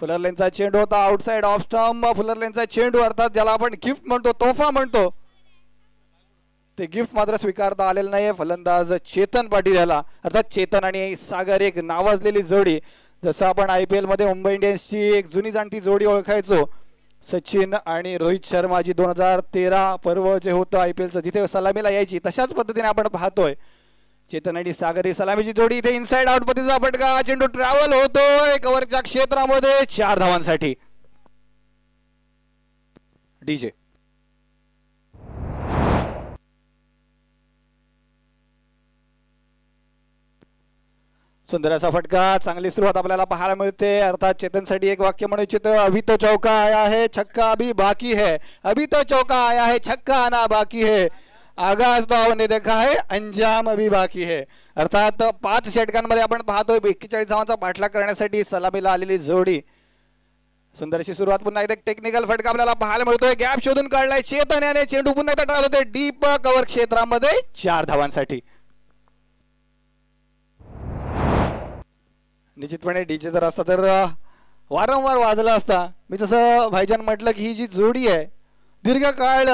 फुलरलेनचा चेंडू होता आउटसाइड ऑफ स्टंप. फुलरलेनचा चेंडू अर्थात ज्याला आपण गिफ्ट म्हणतो, तोफा म्हणतो, ते गिफ्ट मात्र स्वीकारता आलेलं नाहीये. फलंदाज चेतन पाटील याला, अर्थात चेतन आणि सागर एक नावाजलेली जोडी. जसं आपण IPL मध्ये मुंबई इंडियन्सची एक जुनी जाणती जोडी ओळखायचो, सचिन आणि रोहित शर्मा, जी 2013 पर्व जे होतं IPLचं जिथे सलामीला यायची, तशाच पद्धतीने आपण पाहतोय चेतन आणि सागर ही सलामीची जोडी. इथे इनसाइड आउट पतीचा फटका. चेंडू ट्रॅव्हल होतोय कव्हरच्या क्षेत्रामध्ये 4 धावांसाठी. DJ सुंदर असा फटका. चांगली सुरुवात आपल्याला पाहायला मिळते. अर्थात चेतनसाठी एक वाक्य म्हणू इच्छितो, अभी तो चौका आया है छक्का अभी बाकी है. अभी तो चौका आया है छक्का आना बाकी है. आगाज तो आपने देखा है अंजाम अभी बाकी है. अर्थात 5 षटकांमध्ये आपण पाहतोय 41 धावांचा पाठलाग करण्यासाठी सलामीला आलेली जोडी. सुंदरशी सुरुवात. पुन्हा एकदा टेक्निकल फटका आपल्याला पाहायला मिळतोय. गॅप शोधून काढलाय चेतन याने. चेंडू पुन्हा एकदा टाकला होते डीप कव्हर क्षेत्रामध्ये 4 धावांसाठी. निश्चितपणे DJ जर असता तर वारंवार वाजला असता. मी जसं भाईजान म्हटलं की ही जी जोडी आहे दीर्घकाळ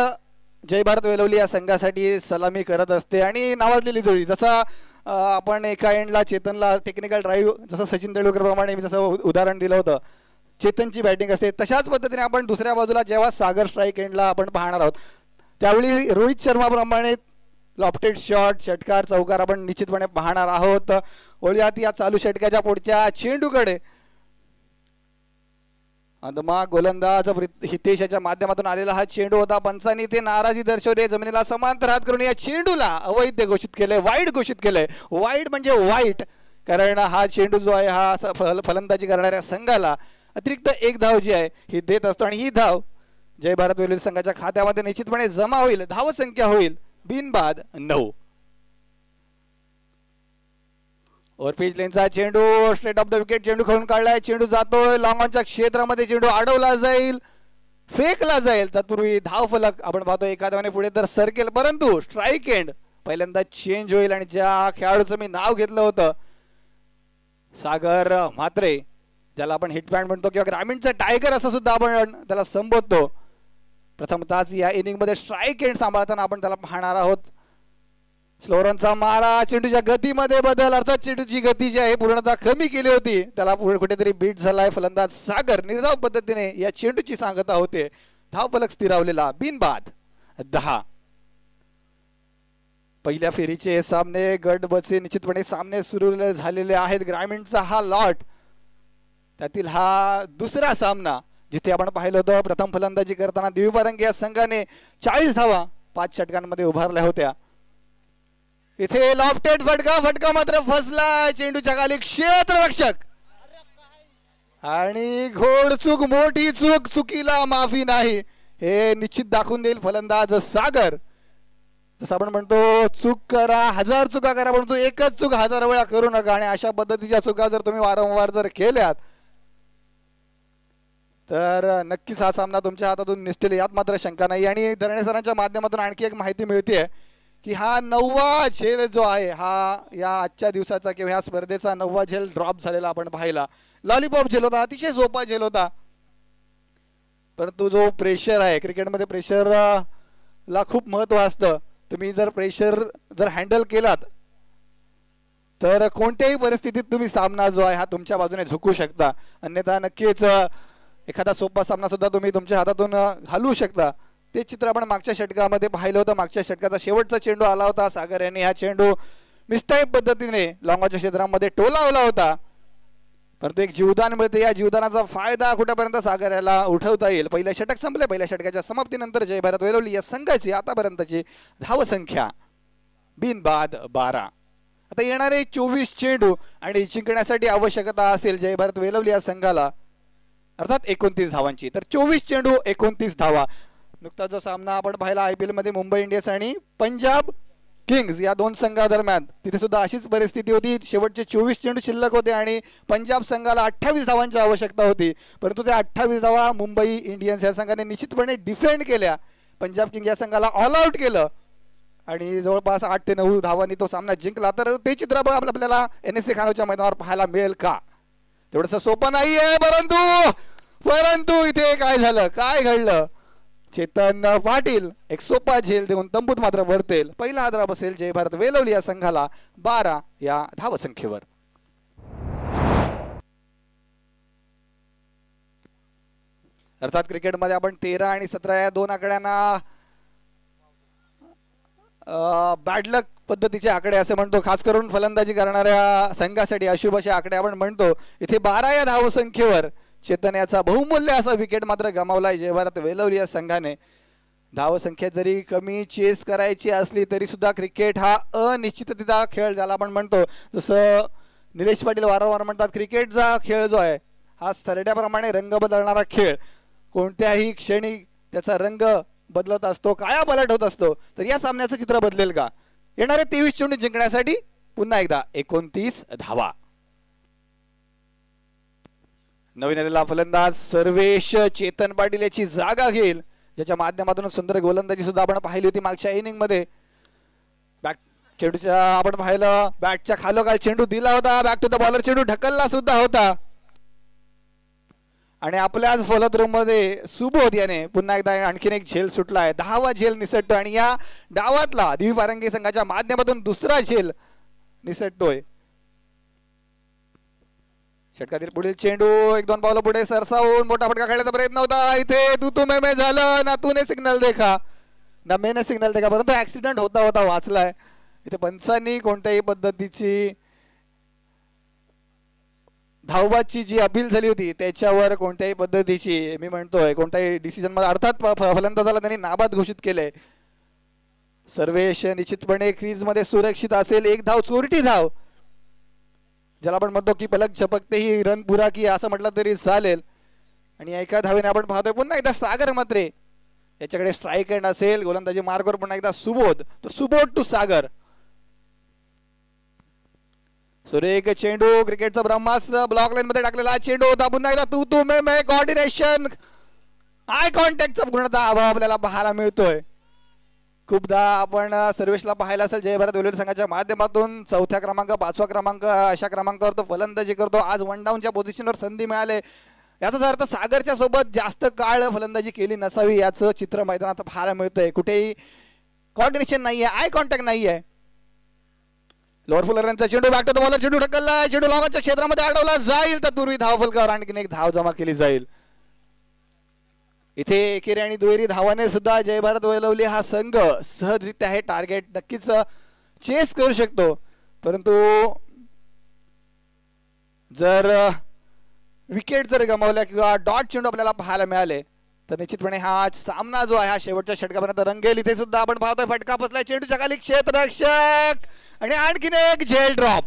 जय भारत वेलवली या संघासाठी सलामी करत असते आणि नावाजलेली जोडी. जसं आपण एका एंडला चेतनला टेक्निकल ड्राईव्ह, जसं सचिन तेंडुलकर प्रमाणे मी जसं उदाहरण दिलं होतं, चेतनची बॅटिंग असते. तशाच पद्धतीने आपण दुसऱ्या बाजूला जेव्हा सागर स्ट्राईक एंडला आपण पाहणार आहोत त्यावेळी रोहित शर्मा प्रमाणे लॉफ्टेड शॉट षटकार चौकार आपण निश्चितपणे पाहणार आहोत. वळूयात या चालू षटकाच्या पुढच्या चेंडूकडे. अदमा गोलंदाज हितेश याच्या माध्यमातून आलेला हा चेंडू होता. पंचांनी ते नाराजी दर्शवली. जमिनीला समांतर हात करून या चेंडूला अवैध घोषित केलंय, वाईट घोषित केलंय. वाईट म्हणजे वाईट, कारण हा चेंडू जो आहे हा फलंदाजी करणाऱ्या संघाला अतिरिक्त एक धाव जी आहे ही देत असतो आणि ही धाव जय भारत वेलुरी संघाच्या खात्यामध्ये निश्चितपणे जमा होईल. धाव संख्या होईल बिनबाद 9. ओव्हरपिच लेनचा चेंडू स्ट्रेट ऑफ द विकेट चेंडू खेळून काढलाय. चेंडू जातोय लॉंगॉनच्या क्षेत्रामध्ये. चेंडू अडवला जाईल, फेकला जाईल. तत्पूर्वी धाव फलक आपण पाहतो एखाद्याने पुढे तर सरकेल, परंतु स्ट्राईक एंड पहिल्यांदा चेंज होईल. आणि ज्या खेळाडूचं मी नाव घेतलं होतं सागर म्हात्रे, ज्याला आपण हिटमॅन म्हणतो किंवा ग्रामीणचा टायगर असं सुद्धा आपण त्याला संबोधतो, प्रथमतःच या इनिंग मध्ये स्ट्राईक एंड सांभाळताना आपण त्याला पाहणार आहोत. स्लोरनचा मारा, चेंडूच्या गतीमध्ये बदल, अर्थात चेंडूची गती जी आहे पूर्णतः कमी केली होती, त्याला कुठेतरी बीट झालाय फलंदाज सागर. निर्धाव पद्धतीने या चेंडूची सांगता होते. धाव फलक स्थिरावलेला बिनबाद 10. पहिल्या फेरीचे सामने गट बचे निश्चितपणे सामने सुरू झालेले आहेत. ग्रामीणचा हा लॉट, त्यातील हा दुसरा सामना जिथे आपण पाहिलं होतं प्रथम फलंदाजी करताना दिव्यपारंगी या संघाने 40 धावा 5 षटकांमध्ये उभारल्या होत्या. इथे लॉफ्टेड फटका मात्र फसला चेंडूच्या खाली. क्षेत्ररक्षक आणि घोडचूक, मोठी चूक, चुकीला माफी नाही हे निश्चित दाखवून देईल फलंदाज सागर. जसं आपण म्हणतो चूक करा, 1000 चुका करा, परंतु एकच चूक 1000 वेळा करू नका. आणि अशा पद्धतीच्या चुका जर तुम्ही वारंवार जर केल्यात तर नक्कीच हा सामना तुमच्या हातातून निसटेल, यात मात्र शंका नाही. आणि धरणे सरांच्या माध्यमातून आणखी एक माहिती मिळते की हा 9वा झेल जो आहे हा या आजच्या दिवसाचा किंवा या स्पर्धेचा 9वा झेल ड्रॉप झालेला आपण पाहिला. लॉलीपॉप झेल होता, अतिशय सोपा झेल होता, परंतु जो प्रेशर आहे क्रिकेटमध्ये प्रेशर ला खूप महत्व असतं. तुम्ही जर प्रेशर जर हँडल केलात तर कोणत्याही परिस्थितीत तुम्ही सामना जो आहे हा तुमच्या बाजूने झुकू शकता. अन्यथा नक्कीच एखादा सोपा सामना सुद्धा तुम्ही तुमच्या हातातून घालवू शकता. ते चित्र आपण मागच्या षटकामध्ये पाहिलं होतं. मागच्या षटकाचा शेवटचा चेंडू आला होता. सागर यांनी हा चेंडू मिस्टाईप पद्धतीने लॉंगॉनच्या क्षेत्रामध्ये टोलावला होता, परंतु एक जीवदान मिळते. या जीवदानाचा फायदा कुठेपर्यंत सागर याला उठवता येईल. पहिलं षटक संपले. पहिल्या षटकाच्या समाप्तीनंतर जय भारत वेलवली या संघाची आतापर्यंतची धाव संख्या बिनबाद 12. आता येणारे 24 चेंडू आणि जिंकण्यासाठी आवश्यकता असेल जय भारत वेलवली या संघाला अर्थात 29 धावांची. तर 24 चेंडू 29 धावा. नुकता जो सामना आपण पाहिला IPL मध्ये मुंबई इंडियन्स आणि पंजाब किंग्स या दोन संघादरम्यान, तिथे सुद्धा अशीच परिस्थिती होती. शेवटचे 24 चेंडू शिल्लक होते आणि पंजाब संघाला 28 धावांची आवश्यकता होती, परंतु त्या 28 धावा मुंबई इंडियन्स या संघाने निश्चितपणे डिफेंड केल्या. पंजाब किंग्स या संघाला ऑल आउट केलं आणि जवळपास 8 ते 9 धावांनी तो सामना जिंकला. तर ते चित्र आपल्याला NSA खानोच्या मैदानावर पाहायला मिळेल का? तेवढंसं सोपं नाहीये, परंतु इथे काय झालं, काय घडलं? चेतन पाटील एक सोपा झेल देऊन तंबूत मात्र भरतेल. पहिला हादरा बसेल जय भारत वेलवली या संघाला 12 या धावसंख्येवर. अर्थात क्रिकेटमध्ये आपण 13 आणि 17 या दोन आकड्यांना बॅड लक पद्धतीचे आकडे असे म्हणतो, खास करून फलंदाजी करणाऱ्या संघासाठी अशुभ असे आकडे आपण म्हणतो. इथे 12 या धावसंख्येवर चेतन याचा बहुमूल्य असा विकेट मात्र गमावलाय जय भारत वेलवली या संघाने. धावसंख्या जरी कमी चेस करायची असली तरी सुद्धा क्रिकेट हा अनिश्चिततेचा खेळ ज्याला आपण म्हणतो, जसं निलेश पाटील वारंवार म्हणतात क्रिकेटचा खेळ जो आहे हा सरड्याप्रमाणे रंग बदलणारा खेळ. कोणत्याही क्षणी त्याचा रंग बदलत असतो, काया पलट होत असतो. तर या सामन्याचं चित्र बदलेल का? येणारे 23 चेंडू जिंकण्यासाठी पुन्हा एकदा 29 धावा. नवीन आलेला फलंदाज सर्वेश चेतन पाटील याची जागा घेईल, ज्याच्या माध्यमातून सुंदर गोलंदाजी सुद्धा आपण पाहिली होती मागच्या इनिंग मध्ये. बॅट चेंडूच्या आपण पाहिलं बॅटच्या खालोखाल चेंडू दिला होता, बॅक टू द बॉलर चेंडू ढकलला सुद्धा होता. आणि आपल्याच फलद्रूम मध्ये सुबोध याने पुन्हा एकदा आणखीन एक झेल सुटलाय. 10वा झेल निसटतो आणि या डावातला दिव्यपारंगी संघाच्या माध्यमातून दुसरा झेल निसटतोय. षटकातील पुढील चेंडू 1-2 पावलं पुढे सरसावून मोठा फटका खेळण्याचा प्रयत्न होता. इथे तू मे झालं ना, तूने सिग्नल देखा ना, मैंने सिग्नल देखा, परंतु ऍक्सिडेंट होता होता वाचलाय. इथे पंचांनी कोणत्याही पद्धतीची धावबाची जी अपील झाली होती त्याच्यावर कोणत्याही पद्धतीची मी म्हणतोय कोणत्याही डिसिजन मध्ये अर्थात फलंदाजाला त्यांनी नाबाद घोषित केलंय. सर्वेश निश्चितपणे क्रीज मध्ये सुरक्षित असेल. एक धाव, चोरटी धाव, ज्याला आपण म्हणतो की पलक झपकते ही रन पुरा की असं म्हटलं तरी चालेल. आणि एका धावेने आपण पाहतोय पुन्हा एकदा सागर मात्रे याच्याकडे स्ट्राईक एंड असेल. गोलंदाजी मार्गवर पुन्हा एकदा सुबोध, तो सुबोध टू सागर. सुरेख चेंडू, क्रिकेटचा ब्रह्मास्त्र, ब्लॉक लाईन मध्ये टाकलेला चेंडू होता. पुन्हा एकदा तू मे कोऑर्डिनेशन, आय कॉन्टॅक्टचा पूर्णतः अभाव आपल्याला पाहायला मिळतोय. खूपदा आपण सर्वेशला पाहायला असेल जय भारत वेलोली संघाच्या माध्यमातून 4थ्या क्रमांक 5वा क्रमांक अशा क्रमांकावर तो फलंदाजी करतो. आज वन डाऊनच्या पोझिशनवर संधी मिळाले, याचा अर्थ सागरच्या सोबत जास्त काळ फलंदाजी केली नसावी याचं चित्र मैदानात पाहायला मिळतंय. कुठेही कॉर्डिनेशन नाहीये, आय कॉन्टॅक्ट नाहीये. लोअर फुलरचा चेंडू बॅक टू द बॉलर, चेंडू ढकलला, चेंडू लॉंगच्या क्षेत्रामध्ये अडवला जाईल. तत्पूर्वी धाव फलकावर आणखीन एक धाव जमा केली जाईल. इथे एकेरी आणि दुहेरी धावाने सुद्धा जय भारत वेलवली हा संघ सहजरित्या हे टार्गेट नक्कीच चेस करू शकतो. परंतु जर विकेट जर गमावल्या किंवा डॉट चेंडू आपल्याला पाहायला मिळाले तर निश्चितपणे हा सामना जो आहे हा शेवटच्या षटकापर्यंत रंगेल. इथे सुद्धा आपण पाहतोय फटका बसलाय चेंडूच्या खाली, क्षेत्ररक्षक आणि आणखीन एक झेल ड्रॉप.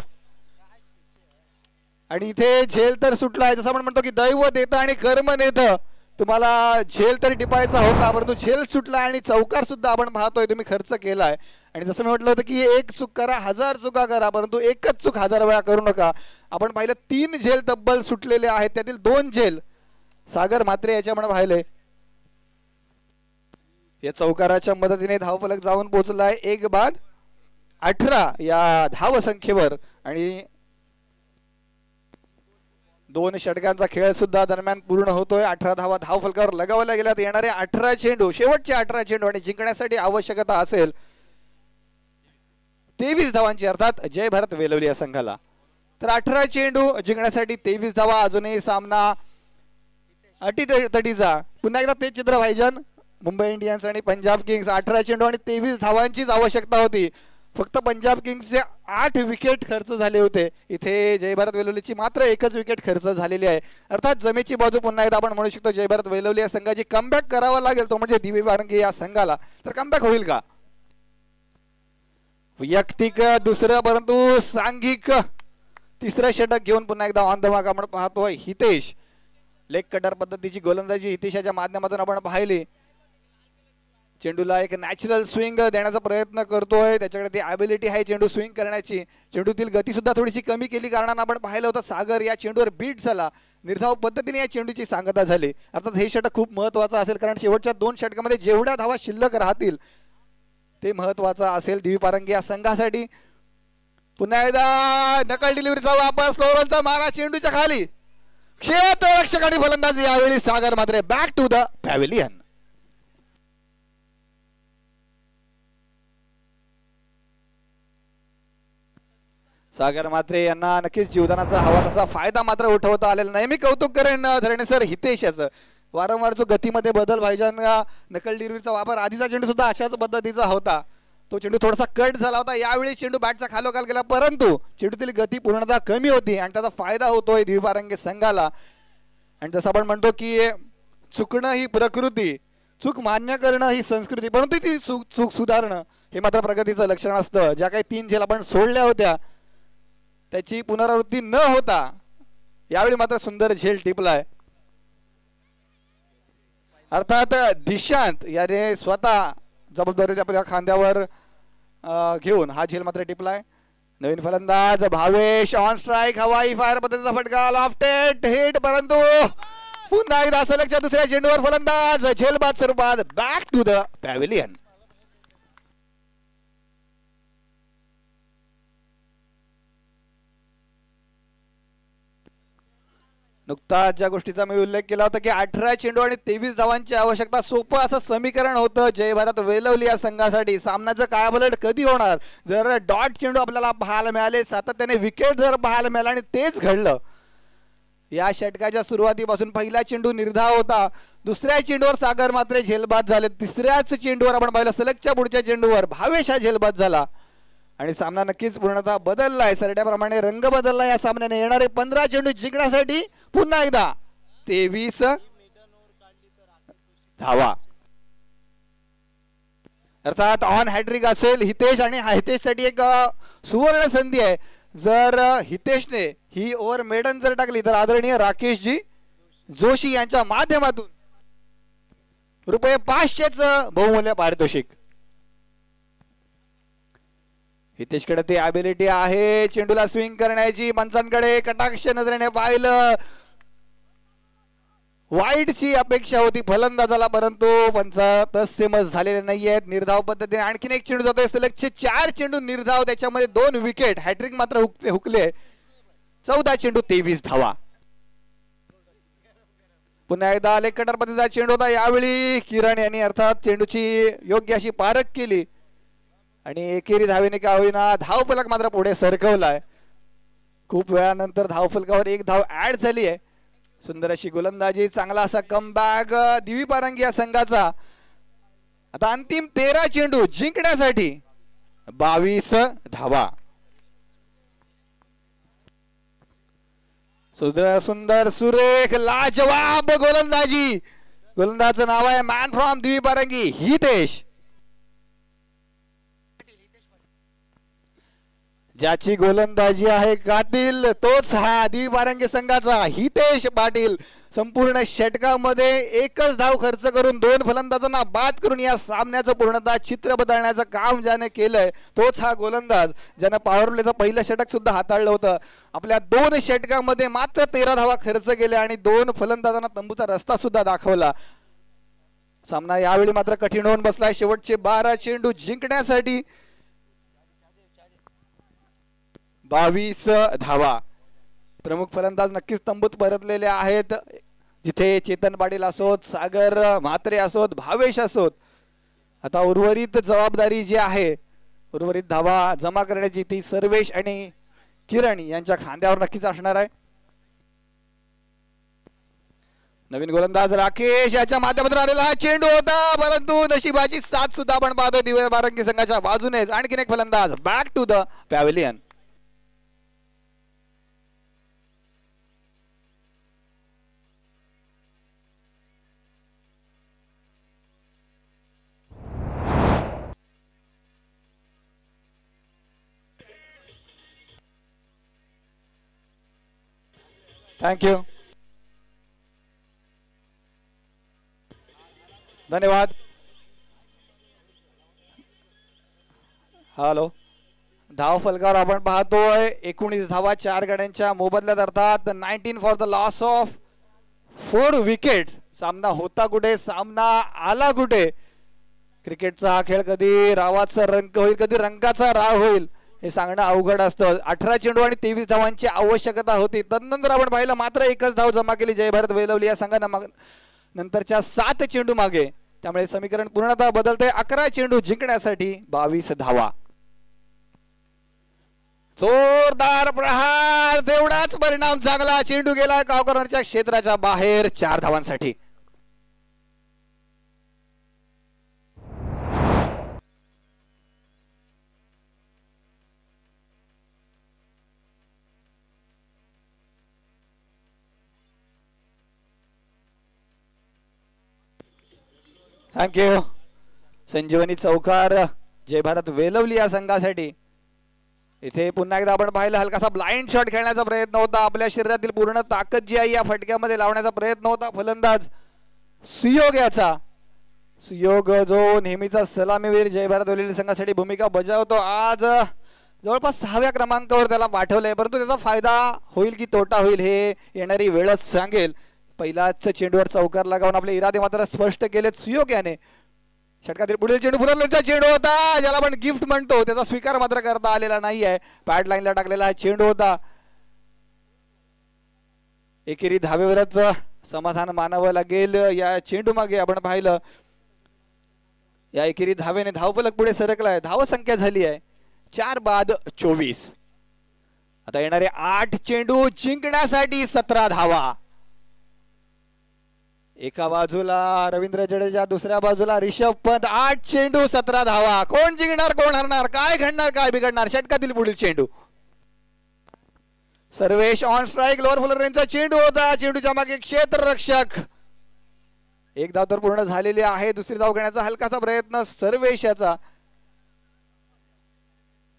आणि इथे झेल तर सुटलाय, जसं आपण म्हणतो की दैव देतं आणि कर्म नेतं. तुम्हाला झेल तरी टिपायचा होता परंतु झेल सुटला आणि चौकार सुद्धा आपण पाहतोय तुम्ही खर्च केलाय. आणि जसं मी म्हटलं होतं की एक चूक करा 1000 चुका करा परंतु एकच चूक 1000 वेळा करू नका. आपण पाहिलं 3 झेल तब्बल सुटलेले आहेत, त्यातील 2 झेल सागर म्हात्रे याच्यामुळे पाहिले. या चौकाराच्या मदतीने धावफलक जाऊन पोहोचलाय 1/18 या धावसंख्येवर. आणि 2 षटकांचा खेळ सुद्धा दरम्यान पूर्ण होतोय. 18 धावा धावफलकावर लगावल्या गेल्यात. येणारे 18 चेंडू, शेवटचे 18 चेंडू आणि जिंकण्यासाठी आवश्यकता असेल 23 धावांची, अर्थात जय भारत वेलवली या संघाला. तर 18 चेंडू जिंकण्यासाठी 23 धावा. अजूनही सामना अटीतटीचा. पुन्हा एकदा तेच चित्र व्हायजन, मुंबई इंडियन्स आणि पंजाब किंग्स. 18 चेंडू आणि 23 धावांचीच आवश्यकता होती. फक्त पंजाब किंग्सचे 8 विकेट खर्च झाले होते. इथे जय भारत वेलवलीची मात्र एकच विकेट खर्च झालेली आहे. अर्थात जमेची बाजू पुन्हा एकदा आपण म्हणू शकतो जय भारत वेलवली या संघाची कमबॅक करावा लागेल, तो म्हणजे दिव्य वारंगी या संघाला. तर कमबॅक होईल का? वैयक्तिक दुसरं परंतु सांघिक तिसरं षटक घेऊन पुन्हा एकदा ऑन द मार्क आपण पाहतोय हितेश. लेग कटर पद्धतीची गोलंदाजी हितेशाच्या माध्यमातून आपण पाहिली. चेंडूला एक नॅचरल स्विंग देण्याचा प्रयत्न करतोय, त्याच्याकडे ती ॲबिलिटी आहे चेंडू स्विंग करण्याची. चेंडूतील गती सुद्धा थोडीशी कमी केली कारणानं आपण पाहिलं होतं सागर या चेंडूवर बीट झाला. निर्धाव पद्धतीने या चेंडूची सांगता झाली. अर्थात हे षटक खूप महत्वाचं असेल कारण शेवटच्या 2 षटकामध्ये जेवढ्या धावा शिल्लक राहतील ते महत्वाचं असेल दिव्य पारंगी या संघासाठी. पुन्हा एकदा नकल डिलिव्हरीचा वापर, स्लोरलचा मारा चेंडूच्या खाली, क्षेत्ररक्षक आणि फलंदाजी यावेळी सागर मात्र बॅक टू द पॅव्हिलियन. सागर मात्रे यांना नक्कीच जीवदानाचा हवा तसा फायदा मात्र उठवता आलेला नाही. मी कौतुक करेन धरणे सर हितेश याचं. वारंवार जो गतीमध्ये बदल व्हायचा, नकल डिलिव्हरीचा वापर, आधीचा चेंडू सुद्धा अशाच पद्धतीचा होता. तो चेंडू थोडासा कट झाला होता, यावेळी चेंडू बॅटच्या खालोखाल गेला परंतु चेंडूतील गती पूर्णतः कमी होती आणि त्याचा फायदा होतोय दिव्यपारंगी संघाला. आणि जसं आपण म्हणतो की चुकणं ही प्रकृती, चूक मान्य करणं ही संस्कृती, परंतु ती चूक सुधारणं हे मात्र प्रगतीचं लक्षण असतं. ज्या काही 3 झेल आपण सोडल्या होत्या त्याची पुनरावृत्ती न होता यावेळी मात्र सुंदर झेल टिपलाय. अर्थात दिशांत याने स्वतः जबाबदारी आपल्या खांद्यावर घेऊन हा झेल मात्र टिपलाय. नवीन फलंदाज भावेश ऑन स्ट्राइक, हवाई फायर पद्धतीचा फटका, लॉफ्टेड हिट, परंतु पुन्हा एकदा सलगच्या दुसऱ्या चेंडूवर फलंदाज झेलबाद स्वरूपात बॅक टू द पॅव्हिलियन. नुकताच ज्या गोष्टीचा मी उल्लेख केला होता की 18 चेंडू आणि 23 धावांची आवश्यकता, सोपं असं समीकरण होतं जय भारत वेलवली या संघासाठी. सामन्याचं कायापालट कधी होणार? जर डॉट चेंडू आपल्याला पाहायला मिळाले, सातत्याने विकेट जर पाहायला मिळाला आणि तेच घडलं या षटकाच्या सुरुवातीपासून पहिला चेंडू निर्धाव होता, दुसऱ्या चेंडूवर सागर मात्र झेलबाद झाले, तिसऱ्याच चेंडूवर आपण पाहिलं सलगच्या पुढच्या चेंडूवर भावेश हा झेलबाद झाला आणि सामना नक्कीच पूर्णतः बदललाय. सरड्याप्रमाणे रंग बदलला या सामन्याने. येणारे 15 चेंडू जिंकण्यासाठी पुन्हा एकदा 23 धावा, अर्थात ऑन हॅट्रिक असेल हितेश आणि हितेशसाठी एक सुवर्ण संधी आहे. जर हितेशने ही ओव्हर मेडन जर टाकली तर आदरणीय राकेशजी जोशी यांच्या माध्यमातून रुपये 500चं बहुमूल्य पारितोषिक. हितेशकडे ती ॲबिलिटी आहे चेंडूला स्विंग करण्याची. पंचांकडे कटाक्ष नजरेने पाहिलं, वाईटची अपेक्षा होती फलंदाजाला, परंतु पंच तत्समच झालेले नाहीयेत. निर्धाव पद्धतीने आणखीन एक चेंडू जातोय, सलगचे 4 चेंडू निर्धाव, त्याच्यामध्ये 2 विकेट, हॅट्रिक मात्र हुकले. 14 चेंडू 23 धावा. पुन्हा एकदा लेग कटर पद्धतीचा चेंडू होता, यावेळी किरण यांनी अर्थात चेंडूची योग्य अशी पारख केली आणि एकेरी धावेने का होईना धावफलक मात्र पुढे सरकवलाय. खूप वेळानंतर धावफलकावर एक धाव ऍड झाली आहे. सुंदर अशी गोलंदाजी, चांगला असा कमबॅक दिवी पारंगी या संघाचा. आता अंतिम 13 चेंडू जिंकण्यासाठी 22 धावा. सुंदर सुरेख लाजवाब गोलंदाजी. गोलंदाजाचं नाव आहे मॅन फ्रॉम दिवी पारंगी हितेश. ज्याची गोलंदाजी आहे कातील तोच हा दिवी पारंगी संघाचा हितेश पाटील. संपूर्ण षटकामध्ये एकच धाव खर्च करून 2 फलंदाजांना बाद करून या सामन्याचं पूर्णतः चित्र बदलण्याचं काम ज्याने केलंय तोच हा गोलंदाज, ज्यानं पॉवर प्लेचं पहिलं षटक सुद्धा हाताळलं होतं. आपल्या 2 षटकामध्ये मात्र 13 धावा खर्च केल्या आणि 2 फलंदाजांना तंबूचा रस्ता सुद्धा दाखवला. सामना यावेळी मात्र कठीण होऊन बसलाय. शेवटचे 12 चेंडू जिंकण्यासाठी 22 धावा. प्रमुख फलंदाज नक्कीच तंबूत परतलेले आहेत, जिथे चेतन पाटील असोत, सागर म्हात्रे असोत, भावेश असोत. आता उर्वरित जबाबदारी जी आहे, उर्वरित धावा जमा करण्याची ती सर्वेश आणि किरण यांच्या खांद्यावर नक्कीच असणार आहे. नवीन गोलंदाज राकेश याच्या माध्यमातून आलेला हा चेंडू होता, परंतु नशिबाची साथ सुद्धा आपण पाहतो दिवे बारंगी संघाच्या बाजूनेच. आणखीन एक फलंदाज back to the pavilion. Thank you, धन्यवाद. हॅलो, धाव फलकावर आपण पाहतोय 19 धावा 4 गड्यांच्या मोबदल्यात, अर्थात 19 for the loss of 4 wickets. सामना होता कुठे, सामना आला कुठे. क्रिकेटचा हा खेळ कधी रावाचा रंग होईल, कधी रंगाचा राव होईल हे सांगणं अवघड असतं. 18 चेंडू आणि 23 धावांची आवश्यकता होती. तदनंतर आपण पाहिलं मात्र एकच धाव जमा केली जय भारत वेलवली या संघानं नंतरच्या 7 चेंडू मागे. त्यामुळे समीकरण पूर्णतः बदलते. 11 चेंडू जिंकण्यासाठी 22 धावा. जोरदार प्रहार, तेवढाच परिणाम चांगला. चेंडू गेला गावकरांच्या क्षेत्राच्या बाहेर 4 धावांसाठी. थँक्यू. संजीवनी चौकार जय भारत वेलवली या संघासाठी. इथे पुन्हा एकदा आपण पाहिलं हलकासा ब्लाइंड शॉट खेळण्याचा प्रयत्न होता. आपल्या शरीरातील पूर्ण ताकद जी आहे या फटक्यामध्ये लावण्याचा प्रयत्न होता फलंदाज सुयोग याचा. सुयोग जो नेहमीचा सलामीवीर जय भारत वेलवली संघासाठी भूमिका बजावतो, आज जवळपास 6व्या क्रमांकावर त्याला पाठवलंय, परंतु त्याचा फायदा होईल की तोटा होईल हे येणारी वेळच सांगेल. पहिलाच चेंडूवर चौकार लगावून आपले इरादे मात्र स्पष्ट केलेत सुयोग याने. षटकातील पुढील चेंडू फुलरचा चेंडू होता, ज्याला आपण गिफ्ट म्हणतो, त्याचा स्वीकार मात्र करता आलेला नाही आहे. पॅड लाईनला टाकलेला चेंडू होता. एकेरी धावेवरच समाधान मानावं लागेल. या चेंडू मागे आपण पाहिलं या एकेरी धावेने धावफलक पुढे सरकलाय. धावसंख्या झाली आहे 4 बाद 24. आता येणारे 8 चेंडू जिंकण्यासाठी 17 धावा. एका बाजूला रवींद्र जडेजा, दुसऱ्या बाजूला रिषभ पंत. 8 चेंडू 17 धावा. कोण जिंकणार, कोण हरणार, काय घडणार, काय बिघडणार? षटकातील पुढील चेंडू. Sarvesh on strike. Lower Fuller यांचा चेंडू होता. चेंडूच्या मागे क्षेत्ररक्षक. एक धाव तर पूर्ण झालेली आहे. दुसरी धाव घेण्याचा हलकासा प्रयत्न सर्वेशाचा,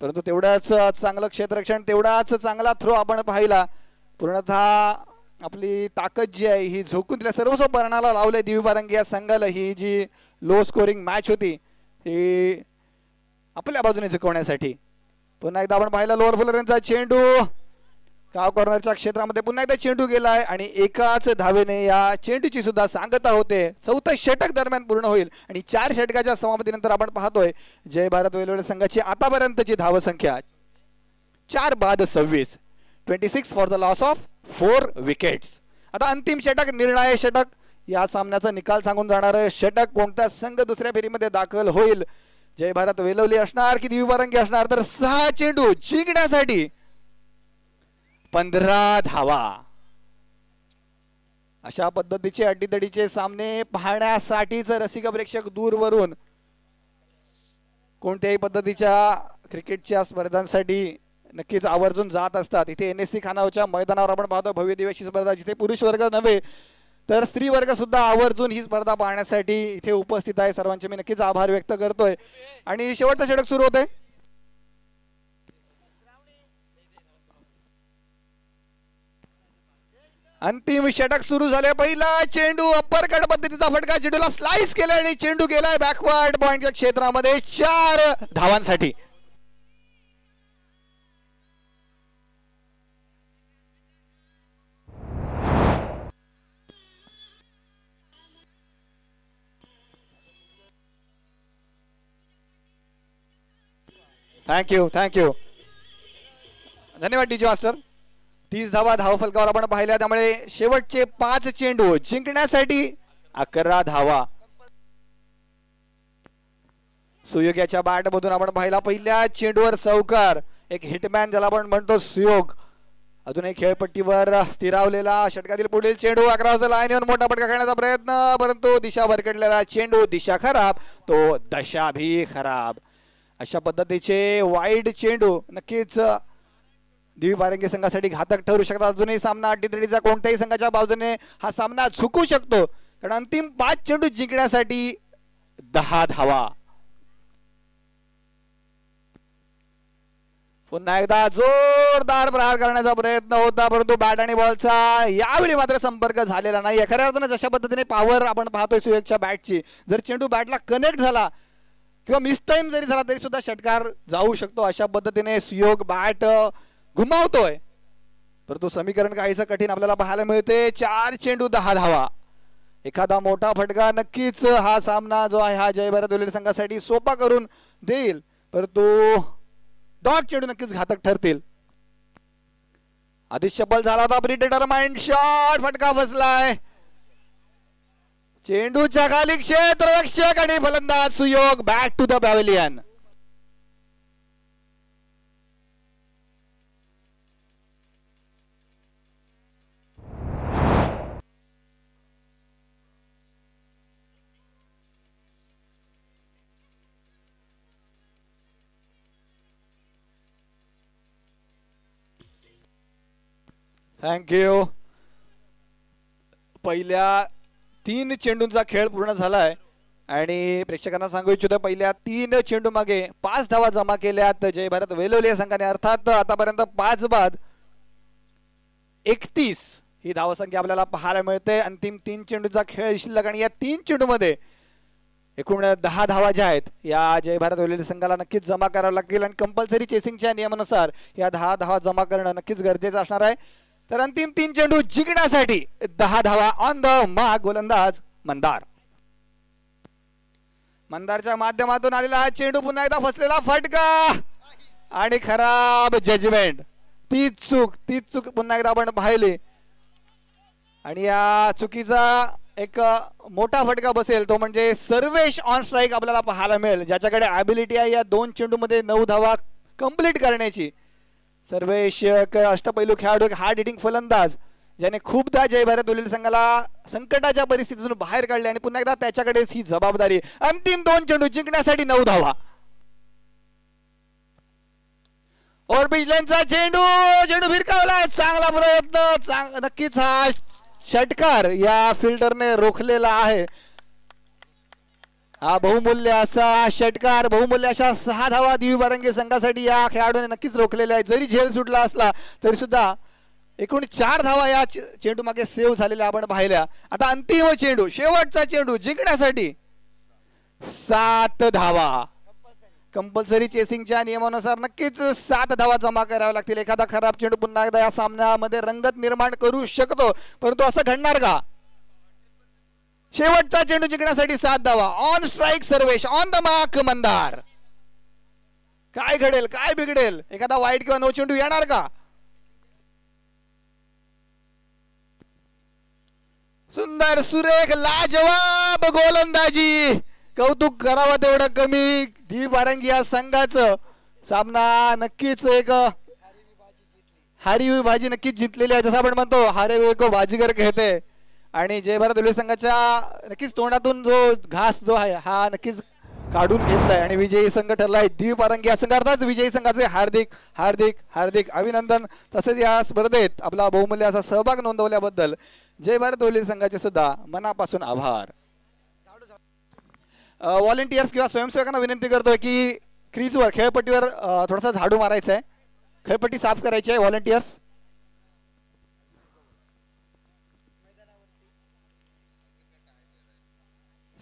परंतु तेवढाच चांगलं क्षेत्ररक्षण, तेवढाच चांगला थ्रो आपण पाहिला. पूर्णतः आपली ताकद जी आहे ही झोकून तिला सर्वस्व पणाला लावलंय दिव्य पारंगी या संघाला. ही जी लो स्कोरिंग मॅच होती ही आपल्या बाजूने झुकवण्यासाठी. पुन्हा एकदा आपण पाहिला लोअर फुलर यांचा चेंडू. काव कॉर्नरच्या क्षेत्रामध्ये पुन्हा एकदा चेंडू गेलाय आणि एकाच धावेने या चेंडूची सुद्धा सांगता होते. 4थं षटक दरम्यान पूर्ण होईल आणि 4 षटकाच्या समाप्तीनंतर आपण पाहतोय जय भारत वेलोळे संघाची आतापर्यंतची धावसंख्या 4 बाद 26. 26 for the loss of 4 wickets. आता अंतिम षटक, निर्णायक षटक, या सामन्याचा निकाल सांगून जाणार षटक. कोणता संघ दुसऱ्या फेरीमध्ये दाखल होईल? जय भारत वेलोळे असणार की दिव्य पारंगी असणार? तर 6 चेंडू जिंकण्यासाठी 15 धावा. अशा पद्धतीचे अड्डीतडीचे सामने पाहण्यासाठीच रसिक प्रेक्षक दूरवरून कोणत्याही पद्धतीच्या क्रिकेटच्या स्पर्धांसाठी नक्कीच आवर्जून जात असतात. इथे NSC खानावच्या मैदानावर आपण पाहतो भव्य दिवशी स्पर्धा, जिथे पुरुष वर्ग नव्हे तर स्त्री वर्ग सुद्धा आवर्जून ही स्पर्धा पाहण्यासाठी इथे उपस्थित आहे. सर्वांचे मी नक्कीच आभार व्यक्त करतोय. आणि शेवटचं षटक सुरू होतंय. अंतिम षटक सुरू झाले. पहिला चेंडू अप्पर कट पद्धतीचा फटका, चेंडूला स्लाइस केला आणि चेंडू गेलाय बॅकवर्ड पॉइंटच्या क्षेत्रामध्ये 4 धावांसाठी. थँक्यू धन्यवाद डीजे मास्टर. 30 धावा धावफलकावर आपण पाहिल्या. त्यामुळे शेवटचे 5 चेंडू जिंकण्यासाठी 11 धावा. सुयोग बॅट मधून आपण पाहिला पहिल्या चेंडूवर चौकार. एक हिटमॅन ज्याला आपण म्हणतो सुयोग अजून एक खेळपट्टीवर स्थिरावलेला. षटकातील पुढील चेंडू 11 वाजता लाईनवर मोठा फटका खेळण्याचा प्रयत्न, परंतु दिशा भरकटलेला चेंडू. दिशा खराब तो दशा भी खराब. अशा पद्धतीचे वाईड चेंडू नक्कीच दिव्य पारंगी संघासाठी घातक ठरू शकतात. अजूनही सामना अड्डीतडीचा कोणत्याही संघाच्या बाजूने हा सामना झुकू शकतो, कारण अंतिम 5 चेंडू जिंकण्यासाठी 10 धावा. पुन्हा एकदा जोरदार प्रहार करण्याचा प्रयत्न होता, परंतु बॅट आणि बॉलचा यावेळी मात्र संपर्क झालेला नाही. खऱ्या अर्थाने अशा पद्धतीने पॉवर आपण पाहतोय सुयोगच्या बॅटची. जर चेंडू बॅटला कनेक्ट झाला किंवा मिस टाइम जरी झाला तरी सुद्धा षटकार जाऊ शकतो. अशा पद्धतीने सुयोग बॅट घुमावतोय, परंतु समीकरण काहीसं कठीण आपल्याला पाहायला मिळते. 4 चेंडू 10 धावा. एखादा मोठा फटका नक्कीच हा सामना जो आहे हा जय भारत वेलोळे संघासाठी सोपा करून देईल, परंतु डॉट चेंडू नक्कीच घातक ठरतील. आधी शबल झाला होता प्रिडेटरमाइंड शॉट, फटका फसलाय. चेंडूच्या खाली क्षेत्ररक्षक आणि फलंदाज Suyog. Back to the pavilion. Thank you. पहिल्या 3 चेंडूंचा खेळ पूर्ण झालाय आणि प्रेक्षकांना सांगू इच्छितो पहिल्या 3 चेंडू मागे 5 धावा जमा केल्यात जय भारत वेलोळे संघाने. अर्थात आतापर्यंत 5 बाद 31 ही धावसंख्या आपल्याला पाहायला मिळते. अंतिम 3 चेंडूचा खेळ शिल्लक आणि या 3 चेंडू मध्ये एकूण 10 धावा ज्या आहेत या जय भारत वेलोळे संघाला नक्कीच जमा कराव्या लागतील आणि कंपल्सरी चेसिंगच्या नियमानुसार या 10 धावा जमा करणं नक्कीच गरजेचं असणार आहे. तर अंतिम 3 चेंडू जिंकण्यासाठी 10 धावा ऑन द मार्क. गोलंदाज मंदार. मंदारच्या माध्यमातून आलेला हा चेंडू, पुन्हा एकदा फसलेला फटका आणि खराब जजमेंट. तीच चूक पुन्हा एकदा आपण पाहिली आणि या चुकीचा एक मोठा फटका बसेल तो म्हणजे सर्वेश ऑन स्ट्राईक आपल्याला पाहायला मिळेल, ज्याच्याकडे ॲबिलिटी आहे या 2 चेंडू मध्ये 9 धावा कंप्लीट करण्याची. सर्वेश एक अष्टपैलू खेळाडू, एक हार्ड हिटिंग फलंदाज ज्याने खूपदा जय भारत बोलेली संघाला संकटाच्या परिस्थितीतून बाहेर काढले आणि पुन्हा एकदा त्याच्याकडेच ही जबाबदारी. अंतिम 2 चेंडू जिंकण्यासाठी 9 धावा. और बिजलेंचा चेंडू, चेंडू भिरकावला, चांगला प्रयत्न, नक्कीच हा षटकार या फिल्डरने रोखलेला आहे. हा बहुमूल्य असा षटकार, बहुमूल्य अशा 6 धावा दिव्यबारंगी संघासाठी या खेळाडूने नक्कीच रोखलेल्या आहेत. जरी झेल सुटला असला तरी सुद्धा एकूण 4 धावा या चेंडू मागे सेव्ह झालेल्या आपण पाहिल्या. आता अंतिम चेंडू, शेवटचा चेंडू जिंकण्यासाठी 7 धावा. कंपल्सरी चेसिंगच्या नियमानुसार नक्कीच 7 धावा जमा कराव्या लागतील. एखादा खराब चेंडू पुन्हा एकदा या सामन्यामध्ये रंगत निर्माण करू शकतो, परंतु असं घडणार का? शेवटचा चेंडू जिंकण्यासाठी 7 धावा. On strike Sarvesh, on the mark Mandar. काय घडेल, काय बिघडेल? एखादा वाईट किंवा नो चेंडू येणार का? सुंदर, सुरेख, लाजवाब गोलंदाजी. कौतुक करावं तेवढं कमी. दिव्यबारंगी या संघाचं सामना नक्कीच एक हारी हुई भाजी नक्कीच जिंकलेली आहे. जसं आपण म्हणतो हारे हुए को बाजीगर कहते. आणि जय भारत बोलेली संघाच्या नक्कीच तोंडातून जो घास जो आहे हा नक्कीच काढून घेतलाय आणि विजयी संघ ठरलाय दिव्यबारंगी या संघ. अर्थात विजयी संघाचे हार्दिक हार्दिक हार्दिक अभिनंदन. तसेच या स्पर्धेत आपला बहुमूल्य असा सहभाग नोंदवल्याबद्दल जय भारत बोलेली संघाचे सुद्धा मनापासून आभार. व्हॉलेंटियर्स किंवा स्वयंसेवकांना विनंती करतोय की क्रीजवर, खेळपट्टीवर थोडासा झाडू मारायचा आहे, खेळपट्टी साफ करायची आहे. व्हॉलेंटियर्स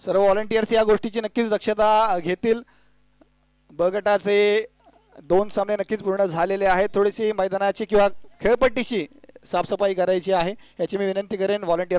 सर्व व्हॉलेंटियर्स या गोष्टीची नक्कीच दक्षता घेतील. ब गटाचे 2 सामने नक्कीच पूर्ण झालेले आहेत. थोडीशी मैदानाची किंवा खेळपट्टीची साफसफाई करायची आहे याची मी विनंती करेन व्हॉलेंटियर्स.